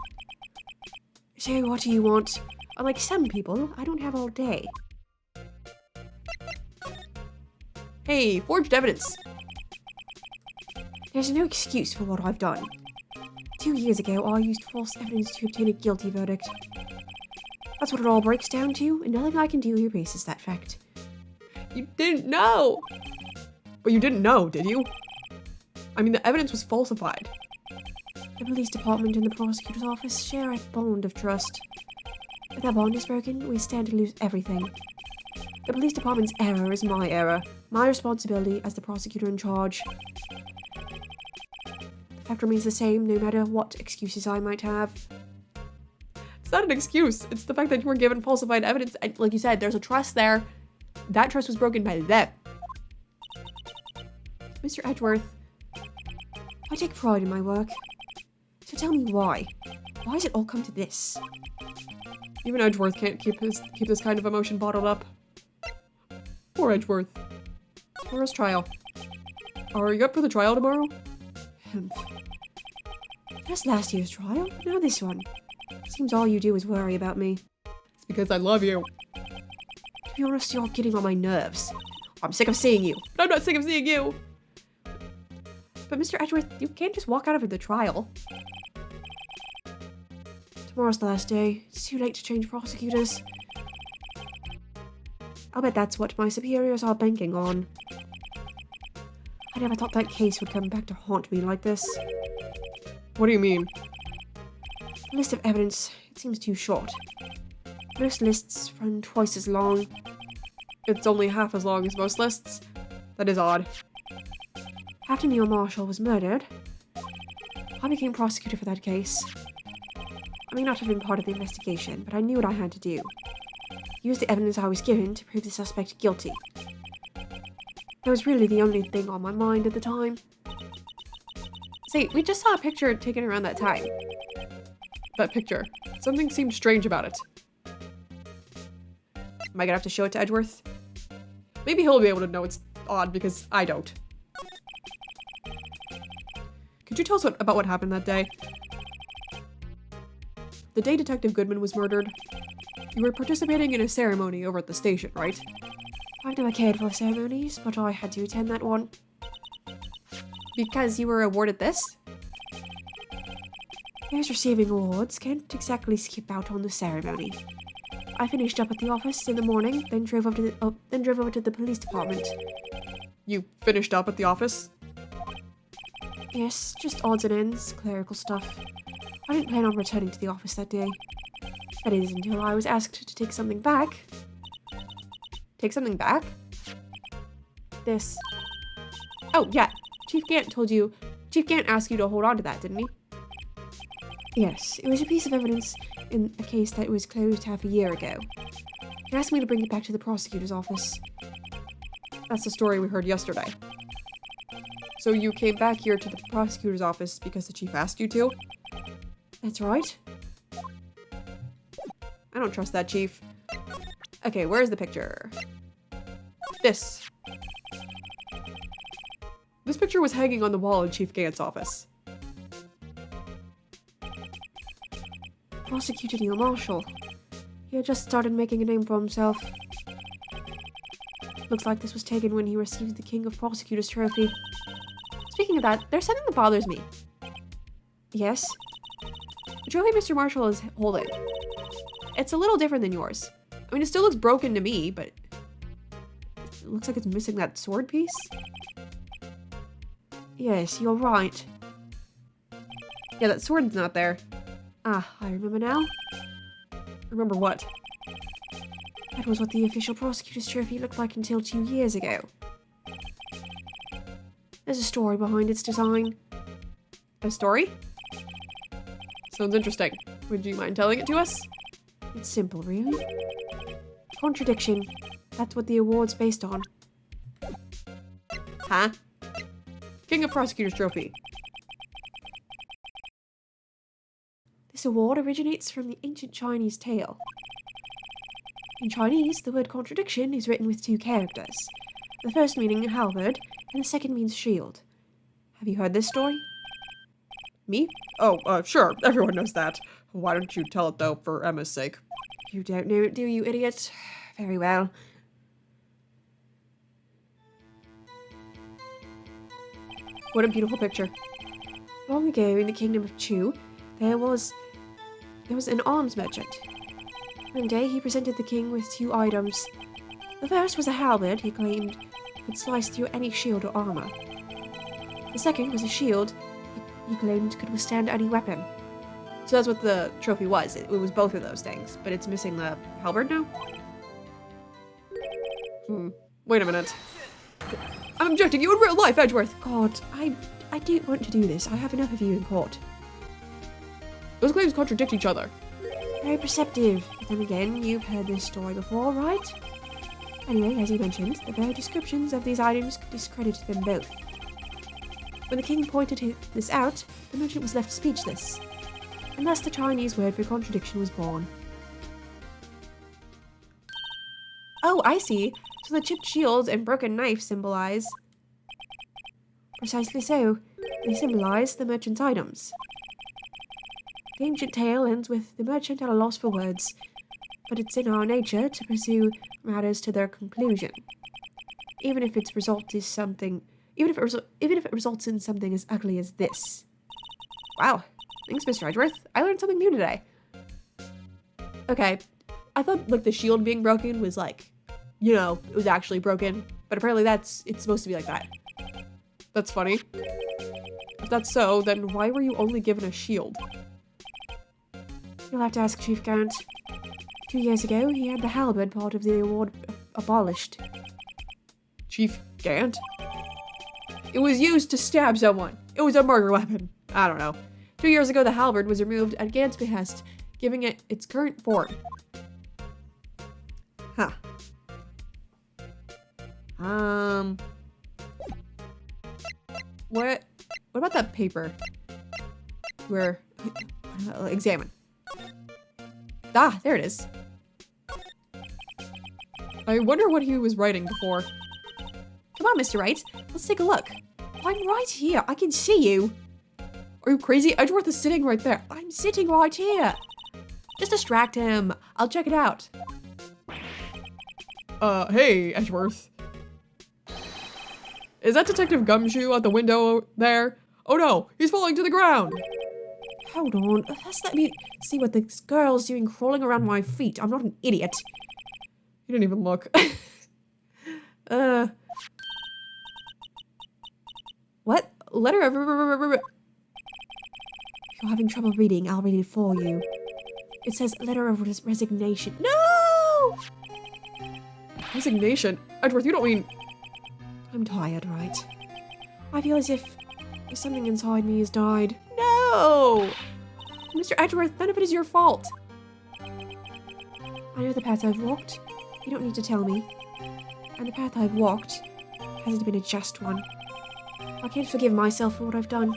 S2: So what do you want? Unlike some people, I don't have all day.
S1: Hey, forged evidence.
S2: There's no excuse for what I've done. 2 years ago, I used false evidence to obtain a guilty verdict. That's what it all breaks down to, and nothing I can do erases that fact.
S1: You didn't know! But you didn't know, did you? I mean, the evidence was falsified.
S2: The police department and the prosecutor's office share a bond of trust. If that bond is broken, we stand to lose everything. The police department's error is my error, my responsibility as the prosecutor in charge. The fact remains the same, no matter what excuses I might have.
S1: It's not an excuse. It's the fact that you were given falsified evidence. And like you said, there's a trust there. That trust was broken by them.
S2: Mr. Edgeworth, I take pride in my work. So tell me why. Why has it all come to this?
S1: Even Edgeworth can't keep this kind of emotion bottled up. Poor Edgeworth. Tomorrow's trial. Are you up for the trial tomorrow?
S2: That's last year's trial, now this one. Seems all you do is worry about me.
S1: It's because I love you.
S2: To be honest, you're getting on my nerves. I'm sick of seeing you.
S1: But I'm not sick of seeing you.
S2: But Mr. Edgeworth, you can't just walk out of the trial. Tomorrow's the last day. It's too late to change prosecutors. I'll bet that's what my superiors are banking on. I never thought that case would come back to haunt me like this.
S1: What do you mean?
S2: The list of evidence, it seems too short. Most lists run twice as long.
S1: It's only half as long as most lists. That is odd.
S2: After Neil Marshall was murdered, I became prosecutor for that case. I may not have been part of the investigation, but I knew what I had to do. Use the evidence I was given to prove the suspect guilty. That was really the only thing on my mind at the time.
S1: See, we just saw a picture taken around that time. That picture. Something seemed strange about it. Am I gonna have to show it to Edgeworth? Maybe he'll be able to know it's odd because I don't. Could you tell us about what happened that day? The day Detective Goodman was murdered, you were participating in a ceremony over at the station, right?
S2: I've never cared for ceremonies, but I had to attend that one.
S1: Because you were awarded this?
S2: Those receiving awards can't exactly skip out on the ceremony. I finished up at the office in the morning, then drove over to the police department.
S1: You finished up at the office?
S2: Yes, just odds and ends, clerical stuff. I didn't plan on returning to the office that day. That is, until I was asked to take something back.
S1: Take something back?
S2: This.
S1: Oh, yeah. Chief Gant asked you to hold on to that, didn't he?
S2: Yes, it was a piece of evidence in a case that was closed half a year ago. He asked me to bring it back to the prosecutor's office.
S1: That's the story we heard yesterday. So you came back here to the prosecutor's office because the chief asked you to?
S2: That's right.
S1: I don't trust that chief. Okay, where's the picture? This. This picture was hanging on the wall in Chief Gant's office.
S2: Prosecutor Neil Marshall. He had just started making a name for himself. Looks like this was taken when he received the King of Prosecutors trophy.
S1: Speaking of that, there's something that bothers me.
S2: Yes?
S1: The trophy Mr. Marshall is holding. It's a little different than yours. I mean, it still looks broken to me, but it looks like it's missing that sword piece.
S2: Yes, you're right.
S1: Yeah, that sword's not there.
S2: Ah, I remember now.
S1: Remember what?
S2: That was what the official prosecutor's trophy looked like until 2 years ago. There's a story behind its design.
S1: A story? Sounds interesting. Would you mind telling it to us?
S2: It's simple, really. Contradiction. That's what the award's based on.
S1: Huh? King of Prosecutors Trophy.
S2: This award originates from the ancient Chinese tale. In Chinese, the word contradiction is written with 2 characters. The first meaning halberd, and the second means shield. Have you heard this story?
S1: Me? Oh, sure. Everyone knows that. Why don't you tell it, though, for Emma's sake?
S2: You don't know it, do you, idiot? Very well.
S1: What a beautiful picture.
S2: Long ago in the kingdom of Chu, there was an arms merchant. One day he presented the king with 2 items. The first was a halberd he claimed could slice through any shield or armor. The second was a shield he claimed could withstand any weapon.
S1: So that's what the trophy was. It was both of those things, but it's missing the halberd now? Wait a minute. I'm objecting you in real life, Edgeworth!
S2: God, I don't want to do this. I have enough of you in court.
S1: Those claims contradict each other.
S2: Very perceptive. But then again, you've heard this story before, right? Anyway, as you mentioned, the very descriptions of these items discredited them both. When the king pointed this out, the merchant was left speechless. And thus the Chinese word for contradiction was born.
S1: Oh, I see. So the chipped shield and broken knife symbolize...
S2: Precisely so. They symbolize the merchant's items. The ancient tale ends with the merchant at a loss for words, but it's in our nature to pursue matters to their conclusion, even if it results in something as ugly as this.
S1: Wow. Thanks, Mr. Edgeworth. I learned something new today. Okay. I thought, like, the shield being broken was, like, you know, it was actually broken. But apparently it's supposed to be like that. That's funny. If that's so, then why were you only given a shield?
S2: You'll have to ask Chief Gant. 2 years ago, he had the halberd part of the award abolished.
S1: Chief Gant? It was used to stab someone. It was a murder weapon. I don't know. 2 years ago, the halberd was removed at Gant's behest, giving it its current form. Huh. What about that paper? Where... examine. Ah, there it is. I wonder what he was writing before. Come on, Mr. Wright. Let's take a look.
S2: I'm right here. I can see you.
S1: Are you crazy? Edgeworth is sitting right there.
S2: I'm sitting right here.
S1: Just distract him. I'll check it out. Hey, Edgeworth. Is that Detective Gumshoe out the window there? Oh no, he's falling to the ground.
S2: Hold on. First let me see what this girl's doing crawling around my feet. I'm not an idiot.
S1: You didn't even look. What? Letter of...
S2: If you're having trouble reading, I'll read it for you. It says letter of resignation.
S1: No! Resignation? Edgeworth, you don't mean...
S2: I'm tired, right? I feel as if something inside me has died.
S1: No! Mr. Edgeworth, none of it is your fault.
S2: I know the path I've walked. You don't need to tell me. And the path I've walked hasn't been a just one. I can't forgive myself for what I've done.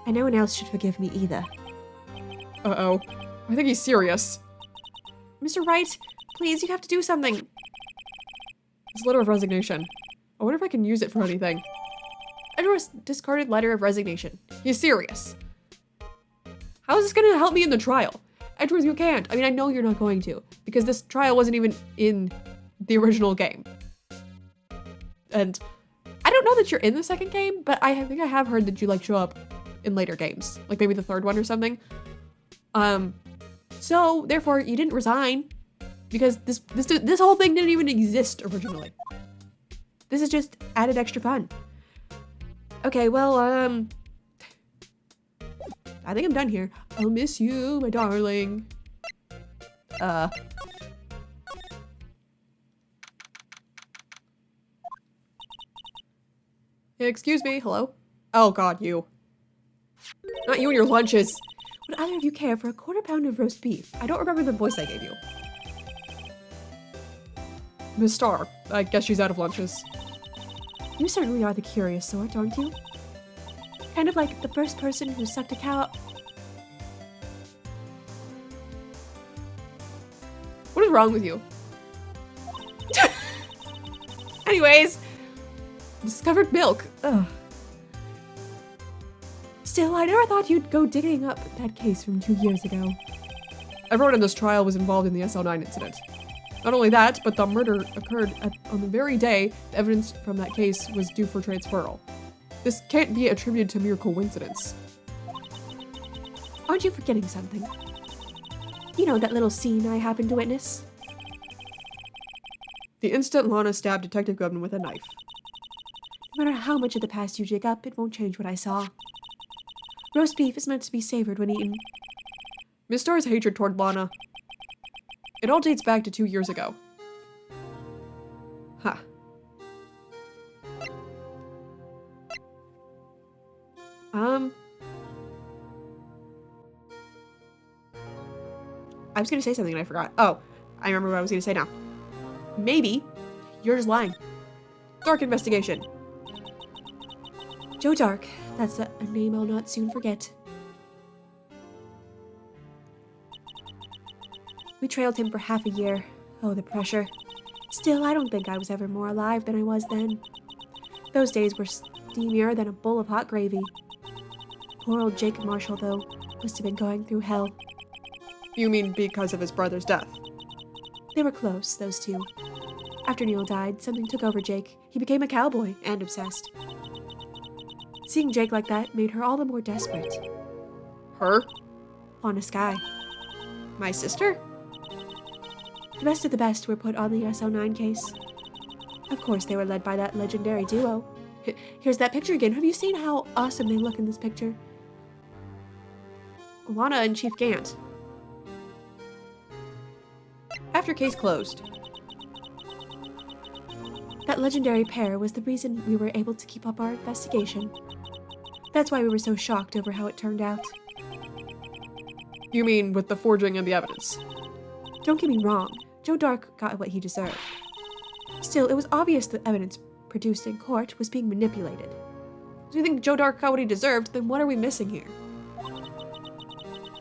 S2: And no one else should forgive me either.
S1: Uh-oh. I think he's serious.
S2: Mr. Wright, please, you have to do something.
S1: This letter of resignation. I wonder if I can use it for anything. Edward's discarded letter of resignation. He's serious. How is this going to help me in the trial? Edward, you can't. I mean, I know you're not going to, because this trial wasn't even in the original game. And I don't know that you're in the second game, but I think I have heard that you like show up in later games, like maybe the third one or something. So therefore you didn't resign because this whole thing didn't even exist originally. This is just added extra fun. Okay, well, I think I'm done here. I'll miss you, my darling. Excuse me, hello? Oh god, you. Not you and your lunches.
S2: Would either of you care for a quarter pound of roast beef?
S1: I don't remember the voice I gave you. Miss Starr, I guess she's out of lunches.
S2: You certainly are the curious sort, aren't you? Kind of like the first person who sucked a cow up.
S1: What is wrong with you? Anyways, discovered milk. Ugh.
S2: Still, I never thought you'd go digging up that case from 2 years ago.
S1: Everyone in this trial was involved in the SL9 incident. Not only that, but the murder occurred on the very day the evidence from that case was due for transferal. This can't be attributed to mere coincidence.
S2: Aren't you forgetting something? You know that little scene I happened to witness?
S1: The instant Lana stabbed Detective Goodman with a knife.
S2: No matter how much of the past you dig up, it won't change what I saw. Roast beef is meant to be savored when eaten.
S1: Miss Starr's hatred toward Lana. It all dates back to 2 years ago. Huh. I was gonna say something and I forgot. Oh, I remember what I was gonna say now. Maybe you're just lying. Dark investigation.
S2: Joe Darke. That's a name I'll not soon forget. We trailed him for half a year. Oh, the pressure. Still, I don't think I was ever more alive than I was then. Those days were steamier than a bowl of hot gravy. Poor old Jake Marshall, though, must have been going through hell.
S1: You mean because of his brother's death?
S2: They were close, those two. After Neil died, something took over Jake. He became a cowboy and obsessed. Seeing Jake like that made her all the more desperate.
S1: Her?
S2: Lana Skye.
S1: My sister?
S2: The best of the best were put on the SL9 case. Of course, they were led by that legendary duo. Here's that picture again. Have you seen how awesome they look in this picture?
S1: Lana and Chief Gant. After case closed.
S2: That legendary pair was the reason we were able to keep up our investigation. That's why we were so shocked over how it turned out.
S1: You mean with the forging of the evidence?
S2: Don't get me wrong, Joe Darke got what he deserved. Still, it was obvious the evidence produced in court was being manipulated.
S1: Do you think Joe Darke got what he deserved? Then what are we missing here?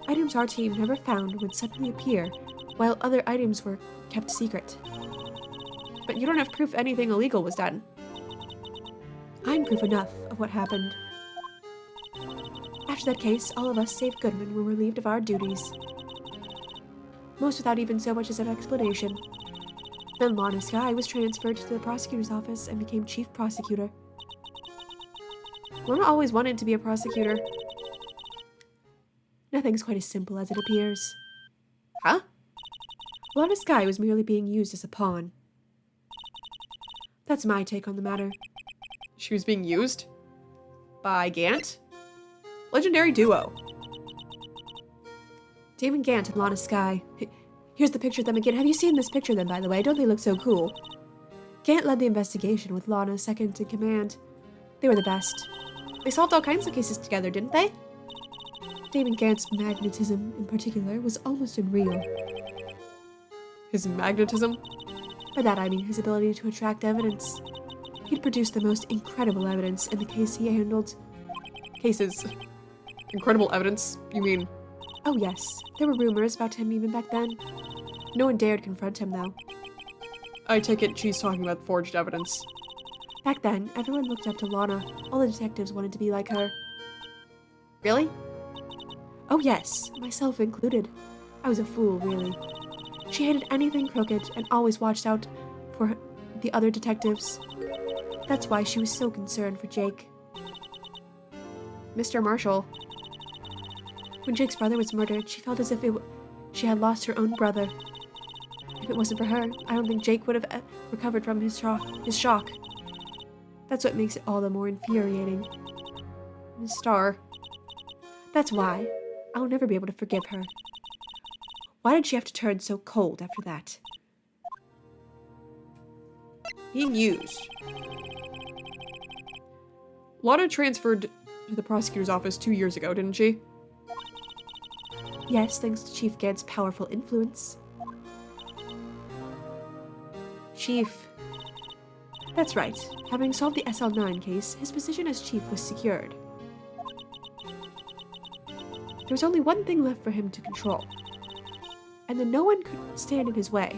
S2: Items our team never found would suddenly appear, while other items were kept secret.
S1: But you don't have proof anything illegal was done.
S2: I'm proof enough of what happened. After that case, all of us save Goodman were relieved of our duties. Most without even so much as an explanation. Then Lana Skye was transferred to the prosecutor's office and became chief prosecutor.
S1: Lana always wanted to be a prosecutor.
S2: Nothing's quite as simple as it appears.
S1: Huh?
S2: Lana Skye was merely being used as a pawn. That's my take on the matter.
S1: She was being used? By Gant? Legendary duo.
S2: Damon Gant and Lana Skye. Here's the picture of them again. Have you seen this picture of them, by the way? Don't they look so cool? Gant led the investigation with Lana second in command. They were the best.
S1: They solved all kinds of cases together, didn't they?
S2: Damon Gant's magnetism, in particular, was almost unreal.
S1: His magnetism?
S2: By that I mean his ability to attract evidence. He'd produced the most incredible evidence in the case he handled.
S1: Cases. Incredible evidence, you mean?
S2: Oh yes, there were rumors about him even back then. No one dared confront him though.
S1: I take it she's talking about forged evidence.
S2: Back then, everyone looked up to Lana. All the detectives wanted to be like her. Really? Oh yes, myself included. I was a fool, really. She hated anything crooked and always watched out for the other detectives. That's why she was so concerned for Jake.
S1: Mr. Marshall.
S2: When Jake's brother was murdered, she felt as if she had lost her own brother. If it wasn't for her, I don't think Jake would have recovered from his shock. That's what makes it all the more infuriating.
S1: Miss Starr.
S2: That's why. I'll never be able to forgive her. Why did she have to turn so cold after that?
S1: Being used. Lana transferred to the prosecutor's office 2 years ago, didn't she?
S2: Yes, thanks to Chief Gant's powerful influence.
S1: Chief.
S2: That's right. Having solved the SL9 case, his position as chief was secured. There was only one thing left for him to control. And then no one could stand in his way.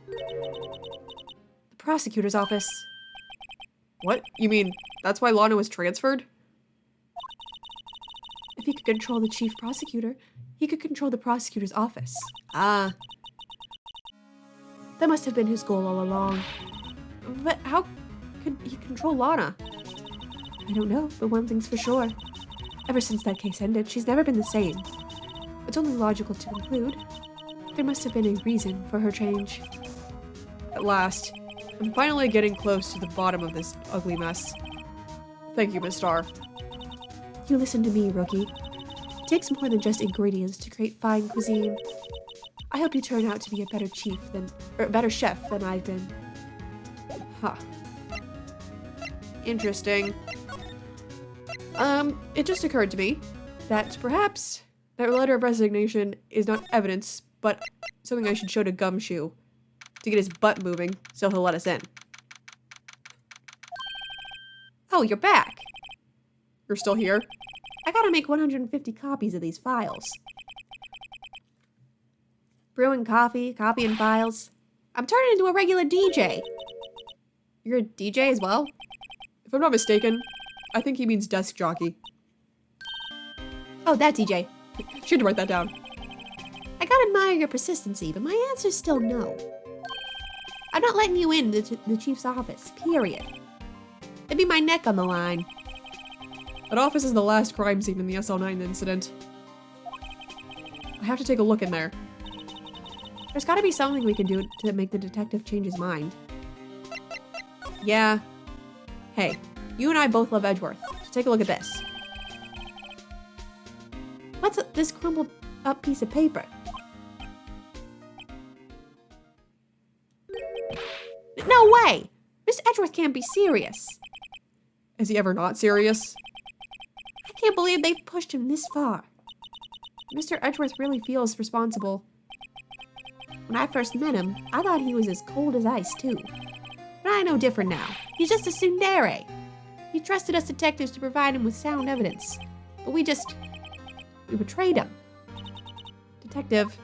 S2: The prosecutor's office.
S1: What? You mean, that's why Lana was transferred?
S2: If he could control the chief prosecutor, he could control the prosecutor's office.
S1: Ah.
S2: That must have been his goal all along.
S1: But how could he control Lana?
S2: I don't know, but one thing's for sure. Ever since that case ended, she's never been the same. It's only logical to conclude there must have been a reason for her change.
S1: At last, I'm finally getting close to the bottom of this ugly mess. Thank you, Miss Starr.
S2: You listen to me, rookie. It takes more than just ingredients to create fine cuisine. I hope you turn out to be a better chef than I've been.
S1: Huh. Interesting. It just occurred to me that perhaps that letter of resignation is not evidence, but something I should show to Gumshoe to get his butt moving so he'll let us in.
S2: Oh, you're back.
S1: You're still here?
S2: I gotta make 150 copies of these files. Brewing coffee, copying files. I'm turning into a regular DJ.
S1: You're a DJ as well? If I'm not mistaken, I think he means desk jockey.
S2: Oh, that DJ.
S1: Should write that down.
S2: I gotta admire your persistency, but my answer's still no. I'm not letting you in the chief's office, period. It'd be my neck on the line.
S1: That office is the last crime scene in the SL9 incident. I have to take a look in there.
S2: There's gotta be something we can do to make the detective change his mind.
S1: Yeah. Hey, you and I both love Edgeworth, so take a look at this.
S2: What's this crumpled up piece of paper? No way! Mr. Edgeworth can't be serious.
S1: Is he ever not serious?
S2: I can't believe they've pushed him this far.
S1: Mr. Edgeworth really feels responsible.
S2: When I first met him, I thought he was as cold as ice, too. But I know different now. He's just a tsundere. He trusted us detectives to provide him with sound evidence. But we betrayed him.
S1: Detective.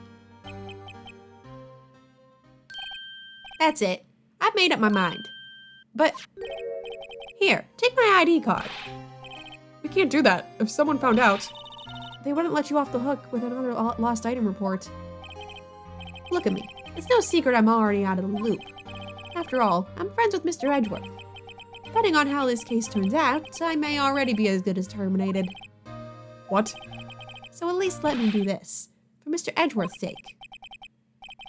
S2: That's it. I've made up my mind. But, here, take my ID card.
S1: We can't do that. If someone found out,
S2: they wouldn't let you off the hook with another lost item report. Look at me. It's no secret I'm already out of the loop. After all, I'm friends with Mr. Edgeworth. Depending on how this case turns out, I may already be as good as terminated.
S1: What?
S2: So at least let me do this, for Mr. Edgeworth's sake.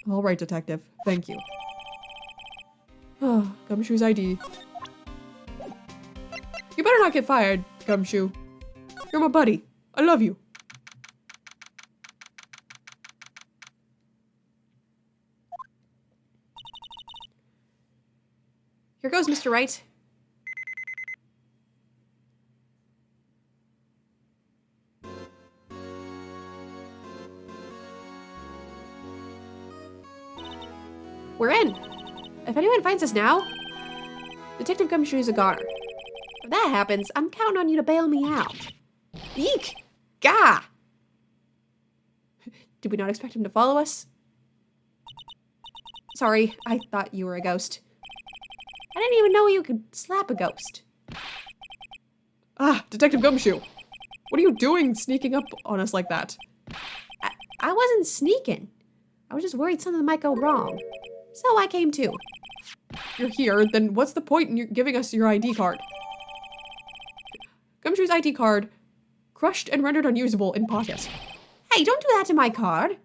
S1: All right, Detective. Thank you. Oh, Gumshoe's ID. You better not get fired, Gumshoe. You're my buddy. I love you. Here goes, Mr. Wright. We're in. If anyone finds us now,
S2: Detective Gumshoe's a goner. If that happens, I'm counting on you to bail me out. Eek! Gah! Did we not expect him to follow us? Sorry, I thought you were a ghost. I didn't even know you could slap a ghost.
S1: Ah, Detective Gumshoe! What are you doing sneaking up on us like that?
S2: I wasn't sneaking. I was just worried something might go wrong. So I came too.
S1: You're here, then what's the point in you giving us your ID card? Gumshoe's ID card, crushed and rendered unusable in pocket.
S2: Hey, don't do that to my card.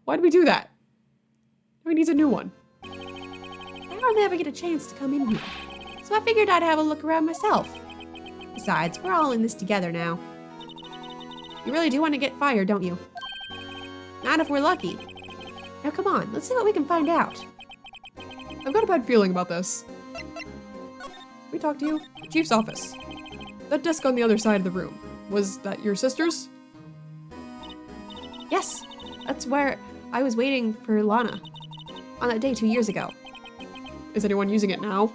S1: Why'd we do that? He needs a new one.
S2: I hardly ever get a chance to come in here. So I figured I'd have a look around myself. Besides, we're all in this together now. You really do want to get fired, don't you? Not if we're lucky. Now come on, let's see what we can find out.
S1: I've got a bad feeling about this. We talked to you? Chief's office. That desk on the other side of the room. Was that your sister's?
S2: Yes, that's where I was waiting for Lana. On that day 2 years ago.
S1: Is anyone using it now?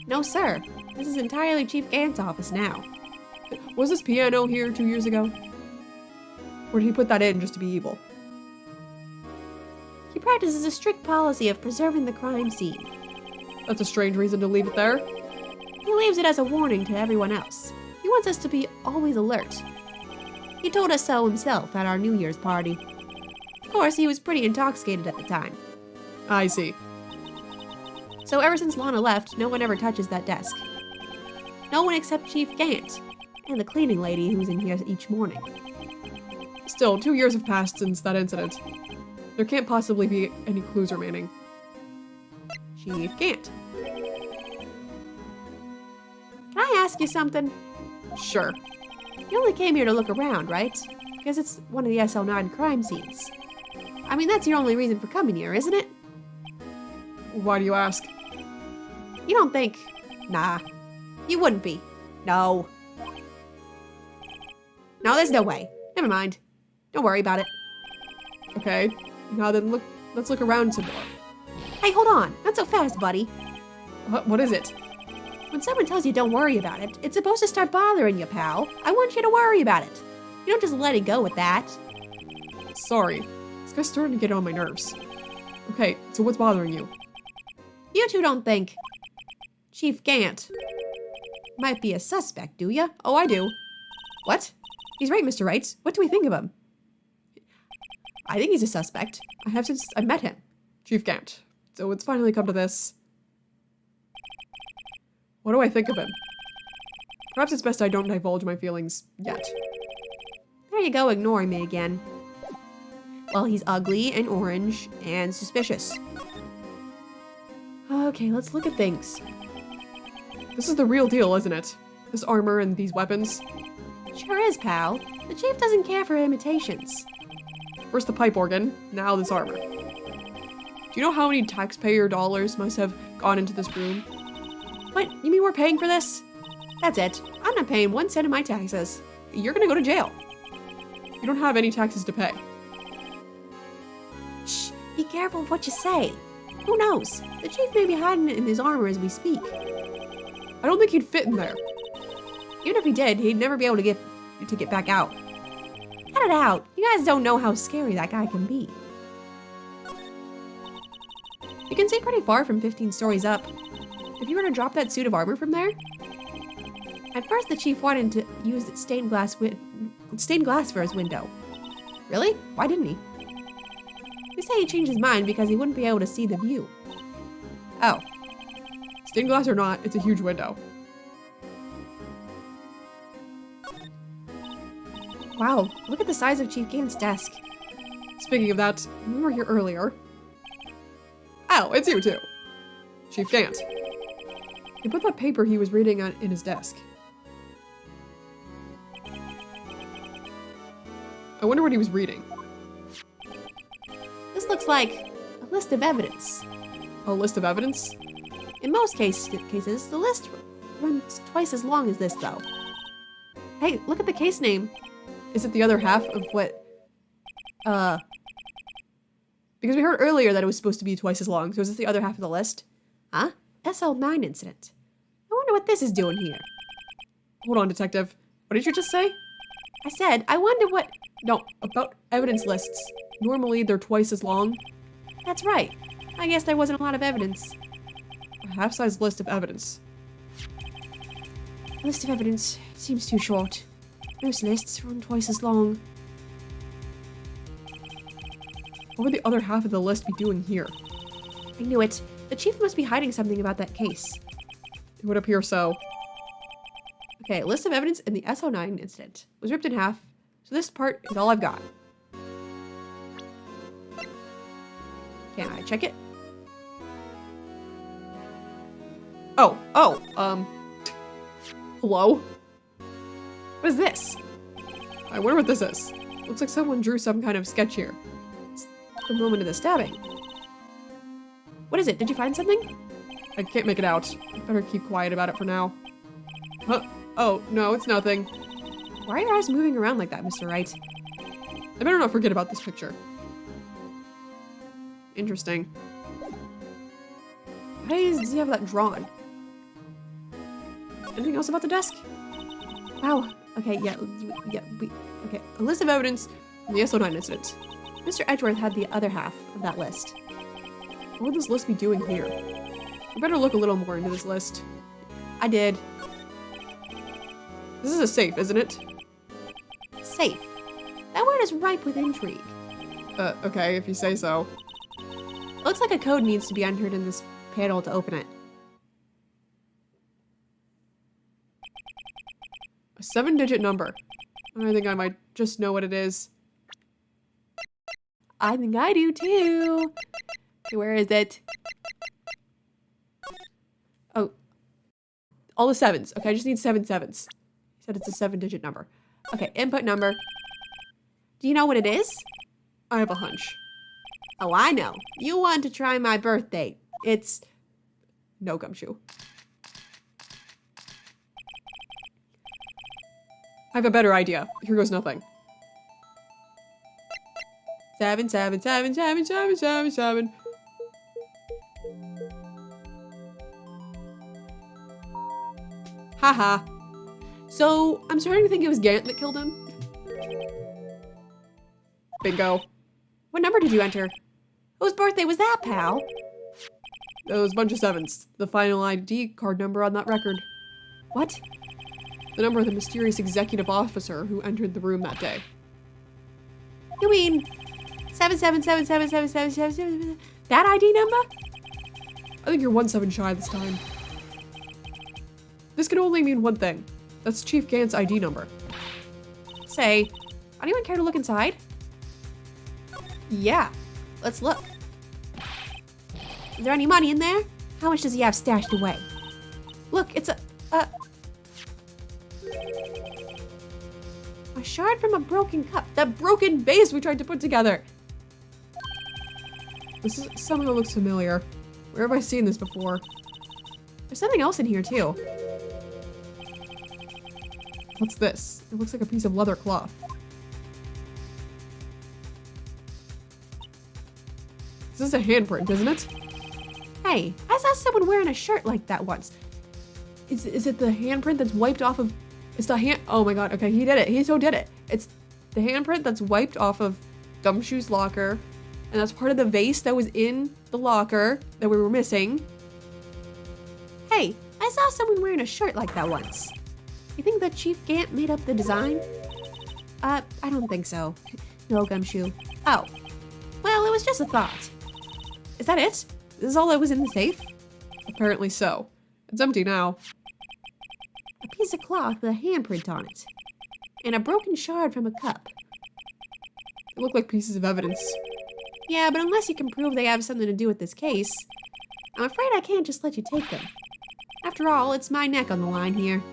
S2: No, sir. This is entirely Chief Gant's office now.
S1: Was this piano here 2 years ago? Or did he put that in just to be evil?
S2: He practices a strict policy of preserving the crime scene.
S1: That's a strange reason to leave it there.
S2: He leaves it as a warning to everyone else. He wants us to be always alert. He told us so himself at our New Year's party. Of course, he was pretty intoxicated at the time.
S1: I see.
S2: So ever since Lana left, no one ever touches that desk. No one except Chief Gant, and the cleaning lady who's in here each morning.
S1: Still, 2 years have passed since that incident. There can't possibly be any clues remaining.
S2: Chief Gant. Can I ask you something?
S1: Sure.
S2: You only came here to look around, right? Because it's one of the SL9 crime scenes. I mean, that's your only reason for coming here, isn't it?
S1: Why do you ask?
S2: You don't think... Nah. You wouldn't be. No. No, there's no way. Never mind. Don't worry about it.
S1: Okay. Now then, let's look around some more.
S2: Hey, hold on. Not so fast, buddy.
S1: What is it?
S2: When someone tells you don't worry about it, it's supposed to start bothering you, pal. I want you to worry about it. You don't just let it go with that.
S1: Sorry. This guy's starting to get on my nerves. Okay, so what's bothering you?
S2: You two don't think Chief Gant might be a suspect, do ya?
S1: Oh, I do.
S2: What? He's right, Mr. Wright. What do we think of him?
S1: I think he's a suspect. I have since I met him. Chief Gant. So it's finally come to this. What do I think of him? Perhaps it's best I don't divulge my feelings yet.
S2: There you go, ignoring me again. Well, he's ugly and orange and suspicious.
S1: Okay, let's look at things. This is the real deal, isn't it? This armor and these weapons.
S2: Sure is, pal. The chief doesn't care for imitations.
S1: First the pipe organ, now this armor. Do you know how many taxpayer dollars must have gone into this room?
S2: What? You mean we're paying for this? That's it. I'm not paying 1 cent of my taxes.
S1: You're gonna go to jail. You don't have any taxes to pay.
S2: Shh, be careful of what you say. Who knows? The chief may be hiding in his armor as we speak.
S1: I don't think he'd fit in there.
S2: Even if he did, he'd never be able to get back out. Cut it out. You guys don't know how scary that guy can be. You can see pretty far from 15 stories up. If you were to drop that suit of armor from there... At first, the chief wanted to use stained glass for his window. Really? Why didn't he? They say he changed his mind because he wouldn't be able to see the view. Oh.
S1: Stained glass or not, it's a huge window.
S2: Wow, look at the size of Chief Gant's desk.
S1: Speaking of that, we were here earlier. Oh, it's you too. Chief Gant. He put that paper he was reading in his desk. I wonder what he was reading.
S2: This looks like a list of evidence.
S1: A list of evidence?
S2: In most cases, the list runs twice as long as this, though. Hey, look at the case name.
S1: Is it the other half of what... Because we heard earlier that it was supposed to be twice as long, so is this the other half of the list?
S2: Huh? SL9 incident. I wonder what this is doing here.
S1: Hold on, Detective. What did you just say?
S2: I said, I wonder what...
S1: No, about evidence lists. Normally, they're twice as long.
S2: That's right. I guess there wasn't a lot of evidence.
S1: A half-size list of evidence.
S2: List of evidence seems too short. Most lists run twice as long.
S1: What would the other half of the list be doing here?
S2: I knew it. The chief must be hiding something about that case.
S1: It would appear so.
S2: Okay, list of evidence in the SO9 incident. It was ripped in half, so this part is all I've got. Can I check it?
S1: Hello?
S2: What is this?
S1: I wonder what this is. Looks like someone drew some kind of sketch here.
S2: It's the moment of the stabbing. What is it? Did you find something?
S1: I can't make it out. I better keep quiet about it for now. Huh? Oh, no, it's nothing.
S2: Why are your eyes moving around like that, Mr. Wright?
S1: I better not forget about this picture. Interesting.
S2: Why does he have that drawn?
S1: Anything else about the desk?
S2: Wow. Okay, okay.
S1: A list of evidence from the SO9 incident.
S2: Mr. Edgeworth had the other half of that list.
S1: What would this list be doing here? We better look a little more into this list.
S2: I did.
S1: This is a safe, isn't it?
S2: Safe. That word is ripe with intrigue.
S1: Okay, if you say so.
S2: Looks like a code needs to be entered in this panel to open it.
S1: A 7-digit number. I think I might just know what it is.
S2: I think I do too. Okay, where is it?
S1: Oh. All the sevens. Okay, I just need 7 sevens. He said it's a 7-digit number.
S2: Okay, input number. Do you know what it is?
S1: I have a hunch.
S2: Oh, I know. You want to try my birthday. It's...
S1: No, Gumshoe. I have a better idea. Here goes nothing. 7, 7, 7, 7, 7, 7, 7. Haha. So, I'm starting to think it was Gant that killed him. Bingo.
S2: What number did you enter? Whose birthday was that, pal?
S1: It was a bunch of sevens. The final ID card number on that record.
S2: What?
S1: The number of the mysterious executive officer who entered the room that day.
S2: You mean 777777777? That ID number?
S1: I think you're 1 7 shy this time. This can only mean one thing. That's Chief Gant's ID number.
S2: Say, anyone care to look inside? Yeah, let's look. Is there any money in there? How much does he have stashed away? Look, it's a shard from a broken cup.
S1: That broken vase we tried to put together. This somehow looks familiar. Where have I seen this before?
S2: There's something else in here too.
S1: What's this? It looks like a piece of leather cloth. This is a handprint, isn't it?
S2: Hey, I saw someone wearing a shirt like that once.
S1: Is it the handprint that's wiped off of... It's the hand... Oh my god, okay, he did it. He so did it. It's the handprint that's wiped off of Gumshoe's locker. And that's part of the vase that was in the locker that we were missing.
S2: Hey, I saw someone wearing a shirt like that once. You think that Chief Gant made up the design? I don't think so. No, Gumshoe. Oh. Well, it was just a thought. Is that it? This is all that was in the safe?
S1: Apparently so. It's empty now.
S2: A piece of cloth with a handprint on it. And a broken shard from a cup.
S1: They look like pieces of evidence.
S2: Yeah, but unless you can prove they have something to do with this case, I'm afraid I can't just let you take them. After all, it's my neck on the line here.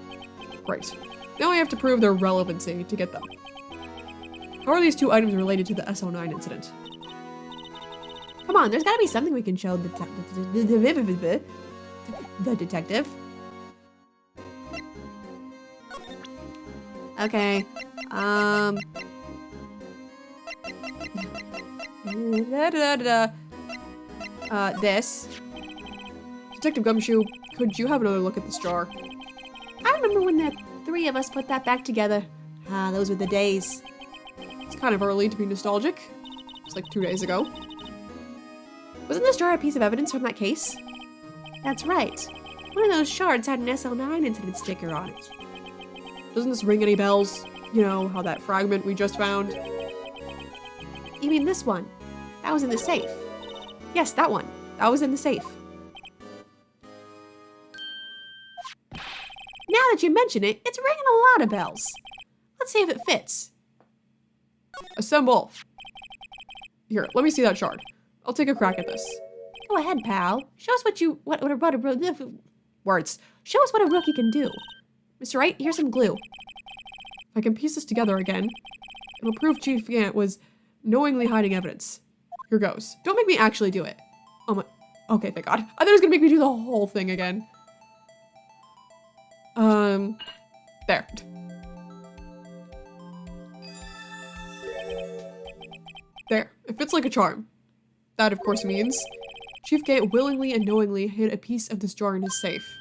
S1: Great. Now I have to prove their relevancy to get them. How are these 2 items related to the SO9 incident?
S2: Come on, there's gotta be something we can show the detective. Okay, this.
S1: Detective Gumshoe, could you have another look at this jar?
S2: I remember when the three of us put that back together. Ah, those were the days.
S1: It's kind of early to be nostalgic. It's like 2 days ago.
S2: Wasn't this jar a piece of evidence from that case? That's right. One of those shards had an SL9 incident sticker on it.
S1: Doesn't this ring any bells? You know, how that fragment we just found?
S2: You mean this one? That was in the safe. Yes, that one. That was in the safe. Now that you mention it, it's ringing a lot of bells. Let's see if it fits.
S1: Assemble! Here, let me see that shard. I'll take a crack at this.
S2: Go ahead, pal. Show us what a words. Show us what a rookie can do. Mr. Wright, here's some glue.
S1: If I can piece this together again, it'll prove Chief Gant was knowingly hiding evidence. Here goes. Don't make me actually do it. Oh my... Okay, thank God. I thought it was gonna make me do the whole thing again. There. There. It fits like a charm. That, of course, means Chief Gant willingly and knowingly hid a piece of this jar in his safe.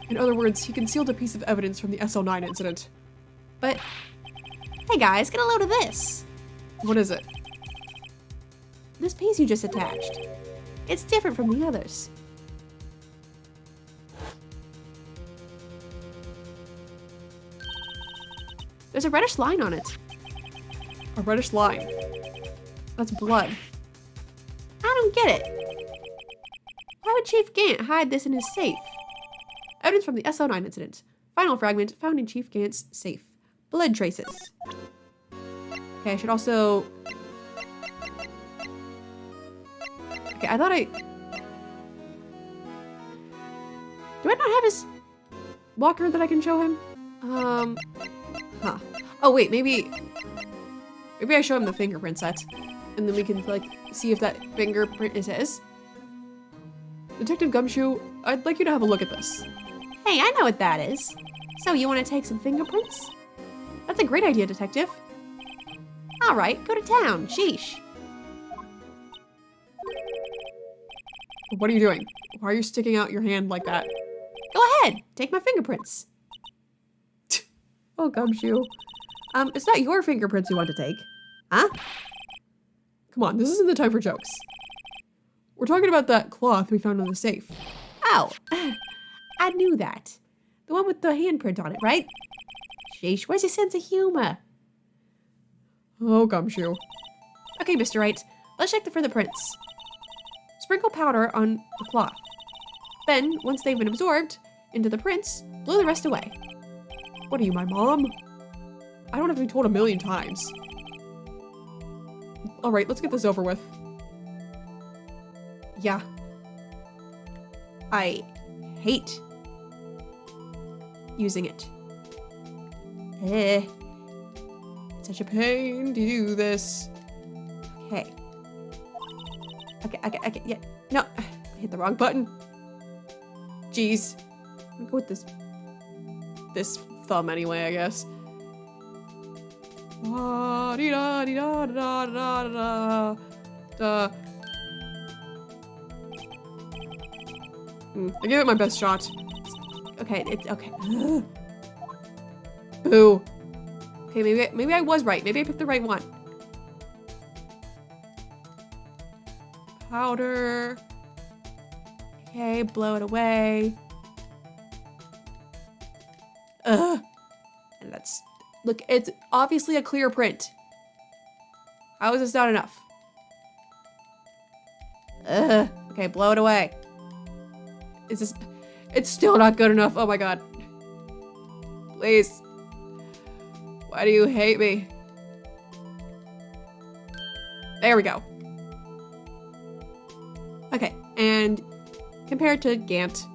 S1: In other words, he concealed a piece of evidence from the SL9 incident.
S2: But, hey guys, get a load of this.
S1: What is it?
S2: This piece you just attached. It's different from the others. There's a reddish line on it.
S1: A reddish line. That's blood.
S2: I don't get it. Why would Chief Gant hide this in his safe?
S1: Evidence from the SL9 incident. Final fragment found in Chief Gant's safe. Blood traces. Okay, I should also... Okay, I thought I... Do I not have his walker that I can show him? Huh. Oh wait, maybe I show him the fingerprint set. And then we can, like, see if that fingerprint is his. Detective Gumshoe, I'd like you to have a look at this.
S2: Hey, I know what that is. So you want to take some fingerprints?
S1: That's a great idea, Detective.
S2: All right, go to town. Sheesh.
S1: What are you doing? Why are you sticking out your hand like that?
S2: Go ahead, take my fingerprints.
S1: Oh, Gumshoe. It's not your fingerprints you want to take.
S2: Huh?
S1: Come on, this isn't the time for jokes. We're talking about that cloth we found in the safe.
S2: Oh, I knew that. The one with the handprint on it, right? Sheesh, where's your sense of humor?
S1: Oh, Gumshoe.
S2: Okay, Mr. Wright, let's check for the prints. Sprinkle powder on the cloth. Then, once they've been absorbed into the prints, blow the rest away.
S1: What are you, my mom? I don't have to be told 1,000,000 times. Alright, let's get this over with.
S2: Yeah. I hate using it. It's
S1: Such a pain to do this.
S2: Okay. Okay, yeah. No, I hit the wrong button.
S1: Jeez.
S2: I'm gonna go with
S1: This thumb anyway, I guess. I gave it my best shot.
S2: Okay, it's okay.
S1: Boo. Okay, maybe I was right. Maybe I picked the right one. Powder.
S2: Okay, blow it away.
S1: Ugh. And that's... Look, it's obviously a clear print. How is this not enough?
S2: Ugh.
S1: Okay, blow it away. Is this... It's still not good enough. Oh my god. Please. Why do you hate me? There we go. Okay, and compared to Gant.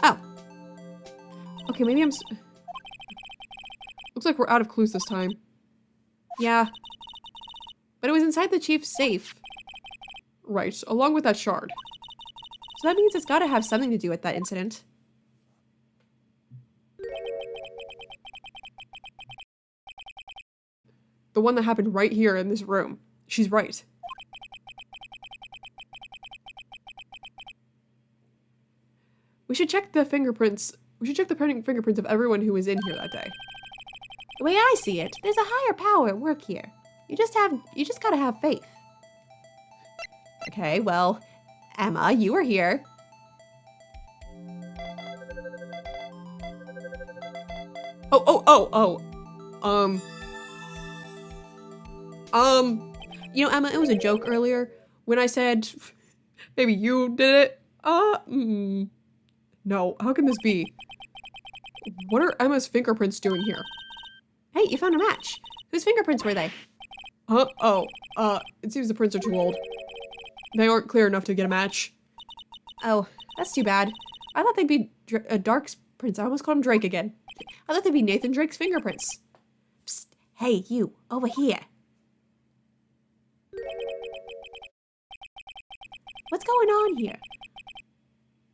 S1: Oh. Okay, maybe I'm... Looks like we're out of clues this time. Yeah. But it was inside the chief's safe. Right, along with that shard.
S2: So that means it's gotta have something to do with that incident.
S1: The one that happened right here in this room. She's right. We should check the fingerprints. We should check the fingerprints of everyone who was in here that day.
S2: The way I see it, there's a higher power at work here. You just gotta have faith. Okay, well, Emma, you were here.
S1: You know, Emma, it was a joke earlier when I said maybe you did it. No, how can this be? What are Emma's fingerprints doing here?
S2: Hey, you found a match. Whose fingerprints were they?
S1: It seems the prints are too old. They aren't clear enough to get a match.
S2: Oh, that's too bad. I thought they'd be Darke's prints. I almost called him Drake again. I thought they'd be Nathan Drake's fingerprints. Psst. Hey, you, over here. What's going on here?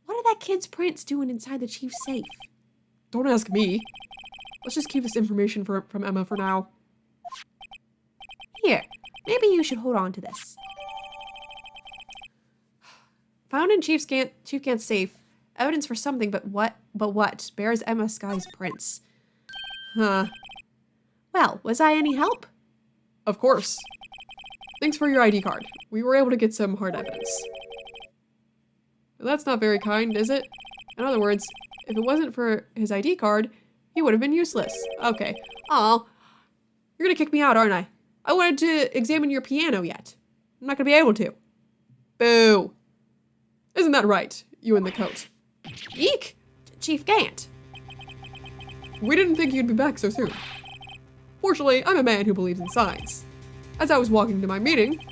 S2: What are that kid's prints doing inside the chief's safe?
S1: Don't ask me. Let's just keep this information from Emma for now.
S2: Here, maybe you should hold on to this.
S1: Found in Chief Gant's safe. Evidence for something, but what? Bears Emma Sky's prints. Huh.
S2: Well, was I any help?
S1: Of course. Thanks for your ID card. We were able to get some hard evidence. That's not very kind, is it? In other words, if it wasn't for his ID card, he would have been useless. Okay. Aw. You're gonna kick me out, aren't I? I wanted to examine your piano yet. I'm not gonna be able to. Boo. Isn't that right, you in the coat?
S2: Eek! Chief Gant.
S1: We didn't think you'd be back so soon. Fortunately, I'm a man who believes in science. As I was walking to my meeting,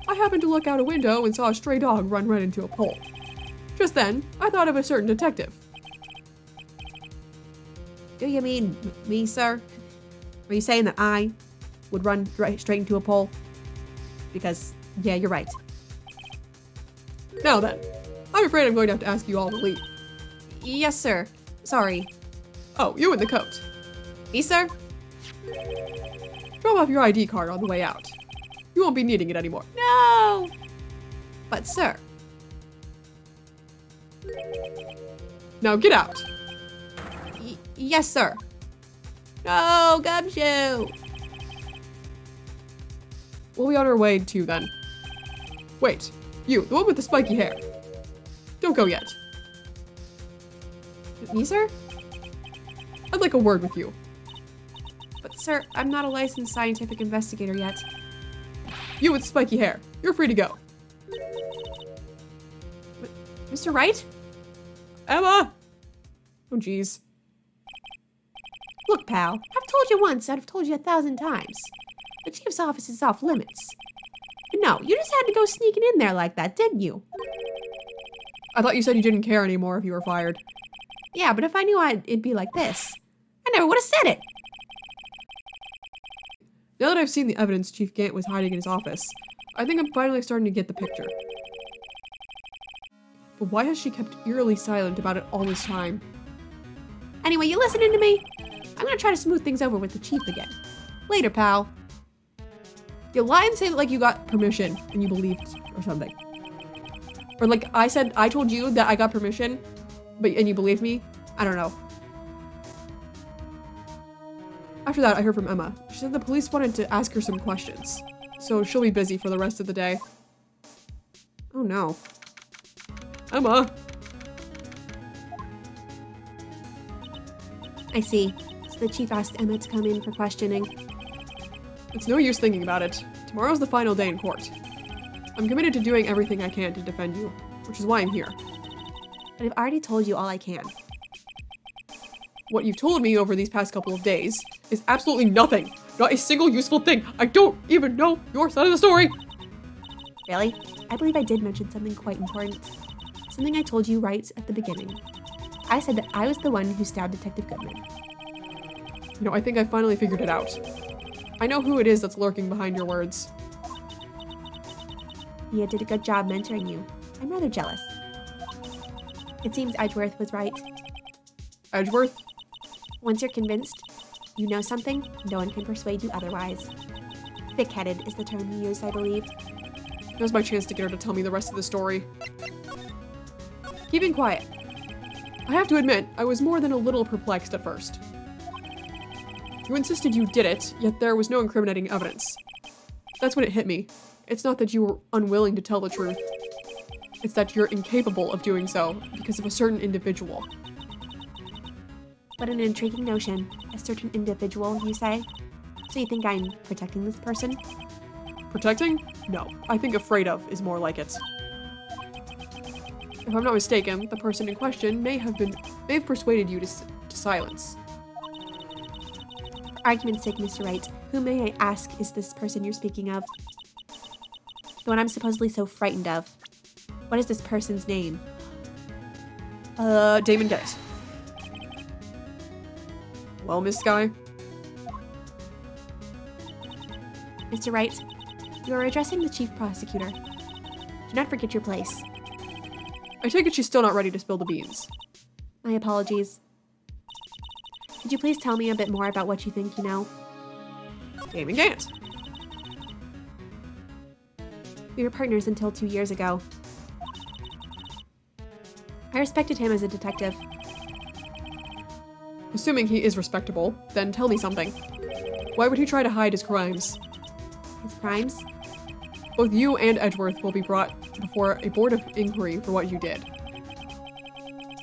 S1: I happened to look out a window and saw a stray dog run right into a pole. Just then, I thought of a certain detective.
S2: Do you mean me, sir? Are you saying that I would run straight into a pole? Because, yeah, you're right.
S1: Now then, I'm afraid I'm going to have to ask you all to leave.
S2: Yes, sir. Sorry.
S1: Oh, you in the coat.
S2: Me, sir?
S1: Drop off your ID card on the way out. You won't be needing it anymore.
S2: No! But, sir.
S1: Now get out.
S2: Yes, sir. No, Gumshoe!
S1: We'll be on our way too then. Wait, you, the one with the spiky hair. Don't go yet.
S2: Me, sir?
S1: I'd like a word with you.
S2: But, sir, I'm not a licensed scientific investigator yet.
S1: You with spiky hair. You're free to go.
S2: Mr. Wright?
S1: Emma! Oh, jeez.
S2: Look, pal, I've told you once, I've told you 1,000 times. The chief's office is off limits. But no, you just had to go sneaking in there like that, didn't you?
S1: I thought you said you didn't care anymore if you were fired.
S2: Yeah, but if I knew it'd be like this, I never would have said it.
S1: Now that I've seen the evidence Chief Gant was hiding in his office, I think I'm finally starting to get the picture. But why has she kept eerily silent about it all this time?
S2: Anyway, you listening to me? I'm gonna try to smooth things over with the chief again. Later, pal.
S1: You lie and say that like you got permission and you believed or something. Or like I told you that I got permission, and you believed me? I don't know. After that, I heard from Emma. She said the police wanted to ask her some questions, so she'll be busy for the rest of the day. Oh no. Emma!
S2: I see. So the chief asked Emma to come in for questioning.
S1: It's no use thinking about it. Tomorrow's the final day in court. I'm committed to doing everything I can to defend you, which is why I'm here.
S2: But I've already told you all I can.
S1: What you've told me over these past couple of days is absolutely nothing. Not a single useful thing. I don't even know your side of the story.
S2: Really? I believe I did mention something quite important. Something I told you right at the beginning. I said that I was the one who stabbed Detective Goodman.
S1: You know, I think I finally figured it out. I know who it is that's lurking behind your words.
S2: Mia did a good job mentoring you. I'm rather jealous. It seems Edgeworth was right.
S1: Edgeworth?
S2: Once you're convinced you know something, no one can persuade you otherwise. Thick-headed is the term he used, I believe.
S1: Now's my chance to get her to tell me the rest of the story. Keeping quiet. I have to admit, I was more than a little perplexed at first. You insisted you did it, yet there was no incriminating evidence. That's when it hit me. It's not that you were unwilling to tell the truth. It's that you're incapable of doing so because of a certain individual.
S2: What an intriguing notion. A certain individual, you say? So you think I'm protecting this person?
S1: Protecting? No. I think afraid of is more like it. If I'm not mistaken, the person in question may have persuaded you to silence.
S2: For argument's sake, Mr. Wright, who may I ask is this person you're speaking of? The one I'm supposedly so frightened of. What is this person's name?
S1: Damon Gett. Well, Miss Sky?
S2: Mr. Wright, you are addressing the chief prosecutor. Do not forget your place.
S1: I take it she's still not ready to spill the beans.
S2: My apologies. Could you please tell me a bit more about what you think you know?
S1: Damon Gett.
S2: We were partners until 2 years ago. I respected him as a detective.
S1: Assuming he is respectable, then tell me something. Why would he try to hide his crimes?
S2: His crimes?
S1: Both you and Edgeworth will be brought before a board of inquiry for what you did.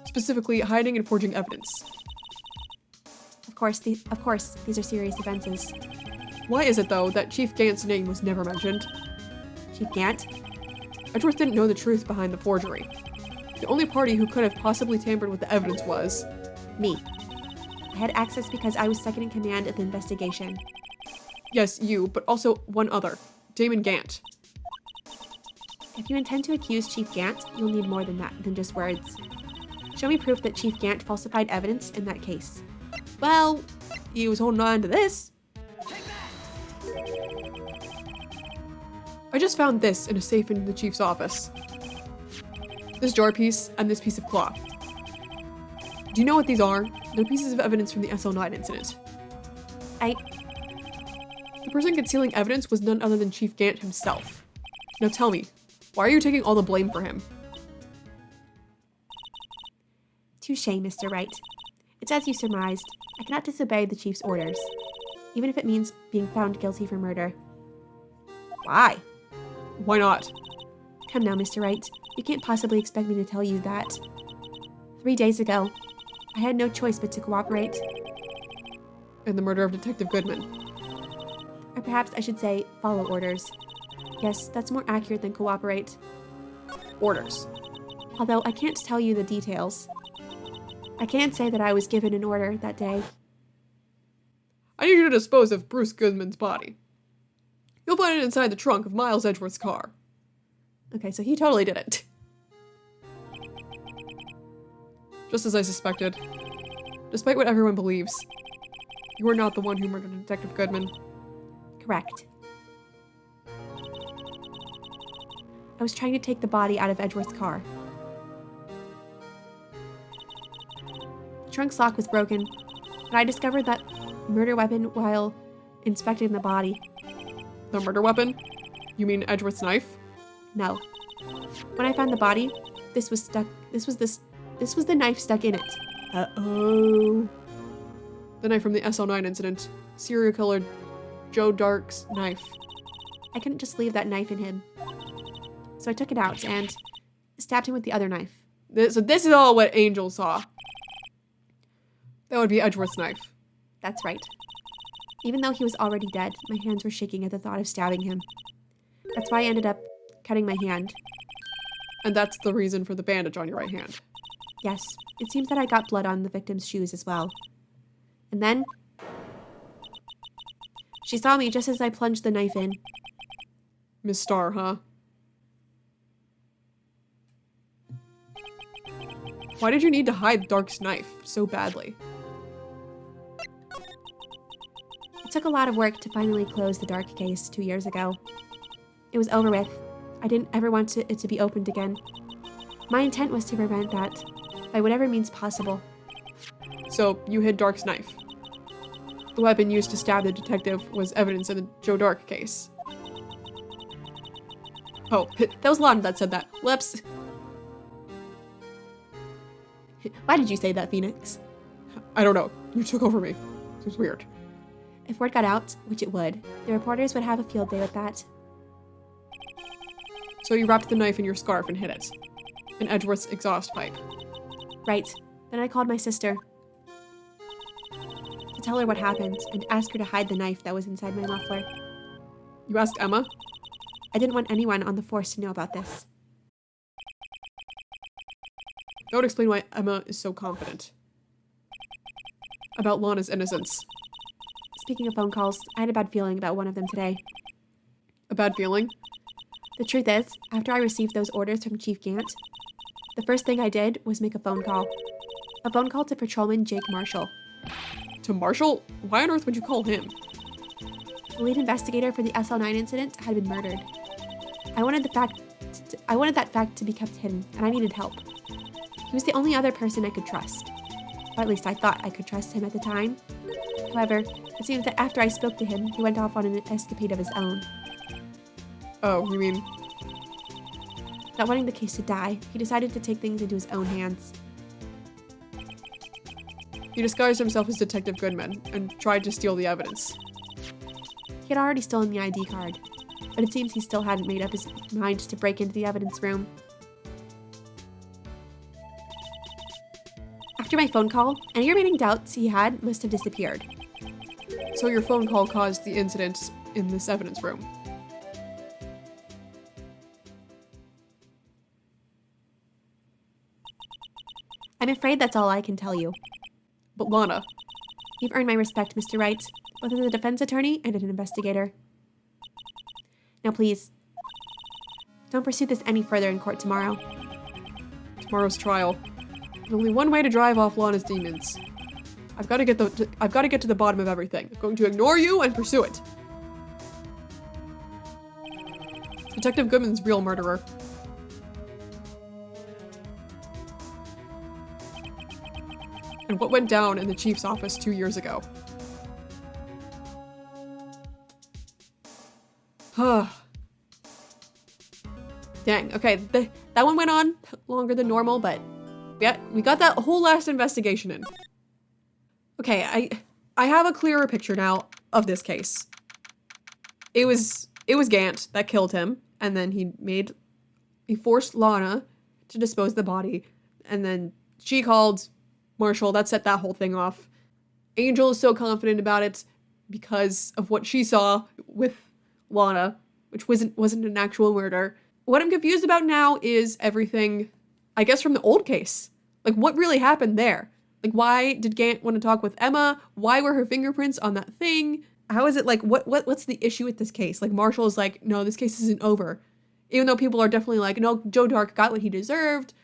S1: Specifically, hiding and forging evidence.
S2: Of course, these are serious offenses.
S1: Why is it, though, that Chief Gant's name was never mentioned?
S2: Chief Gant?
S1: Edgeworth didn't know the truth behind the forgery. The only party who could have possibly tampered with the evidence was...
S2: me. I had access because I was second in command of the investigation.
S1: Yes, you, but also one other. Damon Gant.
S2: If you intend to accuse Chief Gant, you'll need more than that, than just words. Show me proof that Chief Gant falsified evidence in that case.
S1: Well, he was holding on to this. I just found this in a safe in the chief's office. This jar piece and this piece of cloth. Do you know what these are? They're pieces of evidence from the SL9 incident. The person concealing evidence was none other than Chief Gant himself. Now tell me, why are you taking all the blame for him?
S2: Touché, Mr. Wright. It's as you surmised. I cannot disobey the chief's orders, even if it means being found guilty for murder.
S1: Why? Why not?
S2: Come now, Mr. Wright. You can't possibly expect me to tell you that. 3 days ago, I had no choice but to cooperate.
S1: In the murder of Detective Goodman.
S2: Or perhaps I should say, follow orders. Yes, that's more accurate than cooperate.
S1: Orders.
S2: Although I can't tell you the details. I can say that I was given an order that day.
S1: I need you to dispose of Bruce Goodman's body. You'll find it inside the trunk of Miles Edgeworth's car. Okay, so he totally did it. Just as I suspected. Despite what everyone believes, you are not the one who murdered Detective Goodman.
S2: Correct. I was trying to take the body out of Edgeworth's car. The trunk's lock was broken, and I discovered that murder weapon while inspecting the body.
S1: The murder weapon? You mean Edgeworth's knife?
S2: No. When I found the body, this was the knife stuck in it.
S1: Uh-oh. The knife from the SL9 incident. Serial killer Joe Darke's knife.
S2: I couldn't just leave that knife in him. So I took it out and stabbed him with the other knife.
S1: So this is all what Angel saw. That would be Edgeworth's knife.
S2: That's right. Even though he was already dead, my hands were shaking at the thought of stabbing him. That's why I ended up cutting my hand.
S1: And that's the reason for the bandage on your right hand.
S2: Yes, it seems that I got blood on the victim's shoes as well. And then... she saw me just as I plunged the knife in.
S1: Miss Starr, huh? Why did you need to hide Darke's knife so badly?
S2: It took a lot of work to finally close the Darke case 2 years ago. It was over with. I didn't ever want it to be opened again. My intent was to prevent that, by whatever means possible.
S1: So, you hid Darke's knife? the weapon used to stab the detective was evidence in the Joe Darke case. Oh, that was Lana that said that. Whoops.
S2: Why did you say that, Phoenix?
S1: I don't know. You took over me. It was weird.
S2: If word got out, which it would, the reporters would have a field day with that.
S1: So you wrapped the knife in your scarf and hid it. In Edgeworth's exhaust pipe.
S2: Right. Then I called my sister to tell her what happened and ask her to hide the knife that was inside my muffler.
S1: You asked Emma?
S2: I didn't want anyone on the force to know about this.
S1: That would explain why Emma is so confident about Lana's innocence.
S2: Speaking of phone calls, I had a bad feeling about one of them today.
S1: A bad feeling?
S2: The truth is, after I received those orders from Chief Gant, the first thing I did was make a phone call. A phone call to Patrolman Jake Marshall.
S1: To Marshall? Why on earth would you call him?
S2: The lead investigator for the SL9 incident had been murdered. I wanted that fact to be kept hidden, and I needed help. He was the only other person I could trust. Or at least I thought I could trust him at the time. However, it seems that after I spoke to him, he went off on an escapade of his own.
S1: Oh, you mean...
S2: Not wanting the case to die, he decided to take things into his own hands.
S1: He disguised himself as Detective Goodman and tried to steal the evidence.
S2: He had already stolen the ID card, but it seems he still hadn't made up his mind to break into the evidence room. After my phone call, any remaining doubts he had must have disappeared.
S1: So your phone call caused the incident in this evidence room.
S2: I'm afraid that's all I can tell you.
S1: But Lana...
S2: You've earned my respect, Mr. Wright, both as a defense attorney and an investigator. Now please, don't pursue this any further in court tomorrow.
S1: Tomorrow's trial. There's only one way to drive off Lana's demons. I've got to get to the bottom of everything. I'm going to ignore you and pursue it. Detective Goodman's real murderer. And what went down in the chief's office 2 years ago. Dang, okay, that one went on longer than normal, but yeah, we got that whole last investigation in. Okay, I have a clearer picture now of this case. It was Gant that killed him, and then he forced Lana to dispose of the body, and then she called Marshall. That set that whole thing off. Angel is so confident about it because of what she saw with Lana, which wasn't an actual murder. What I'm confused about now is everything, I guess, from the old case. Like, what really happened there? Like, why did Gant want to talk with Emma? Why were her fingerprints on that thing? How is it, like, what's the issue with this case? Like, Marshall is like, no, this case isn't over. Even though people are definitely like, no, Joe Darke got what he deserved.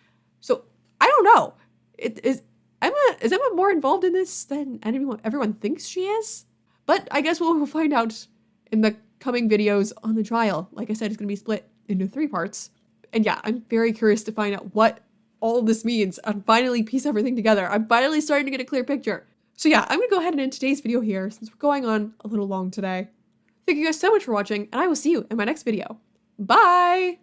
S1: So, I don't know. Is Emma more involved in this than everyone thinks she is? But I guess we'll find out in the coming videos on the trial. Like I said, it's going to be split into 3 parts. And yeah, I'm very curious to find out what all this means and finally piece everything together. I'm finally starting to get a clear picture. So yeah, I'm going to go ahead and end today's video here since we're going on a little long today. Thank you guys so much for watching, and I will see you in my next video. Bye!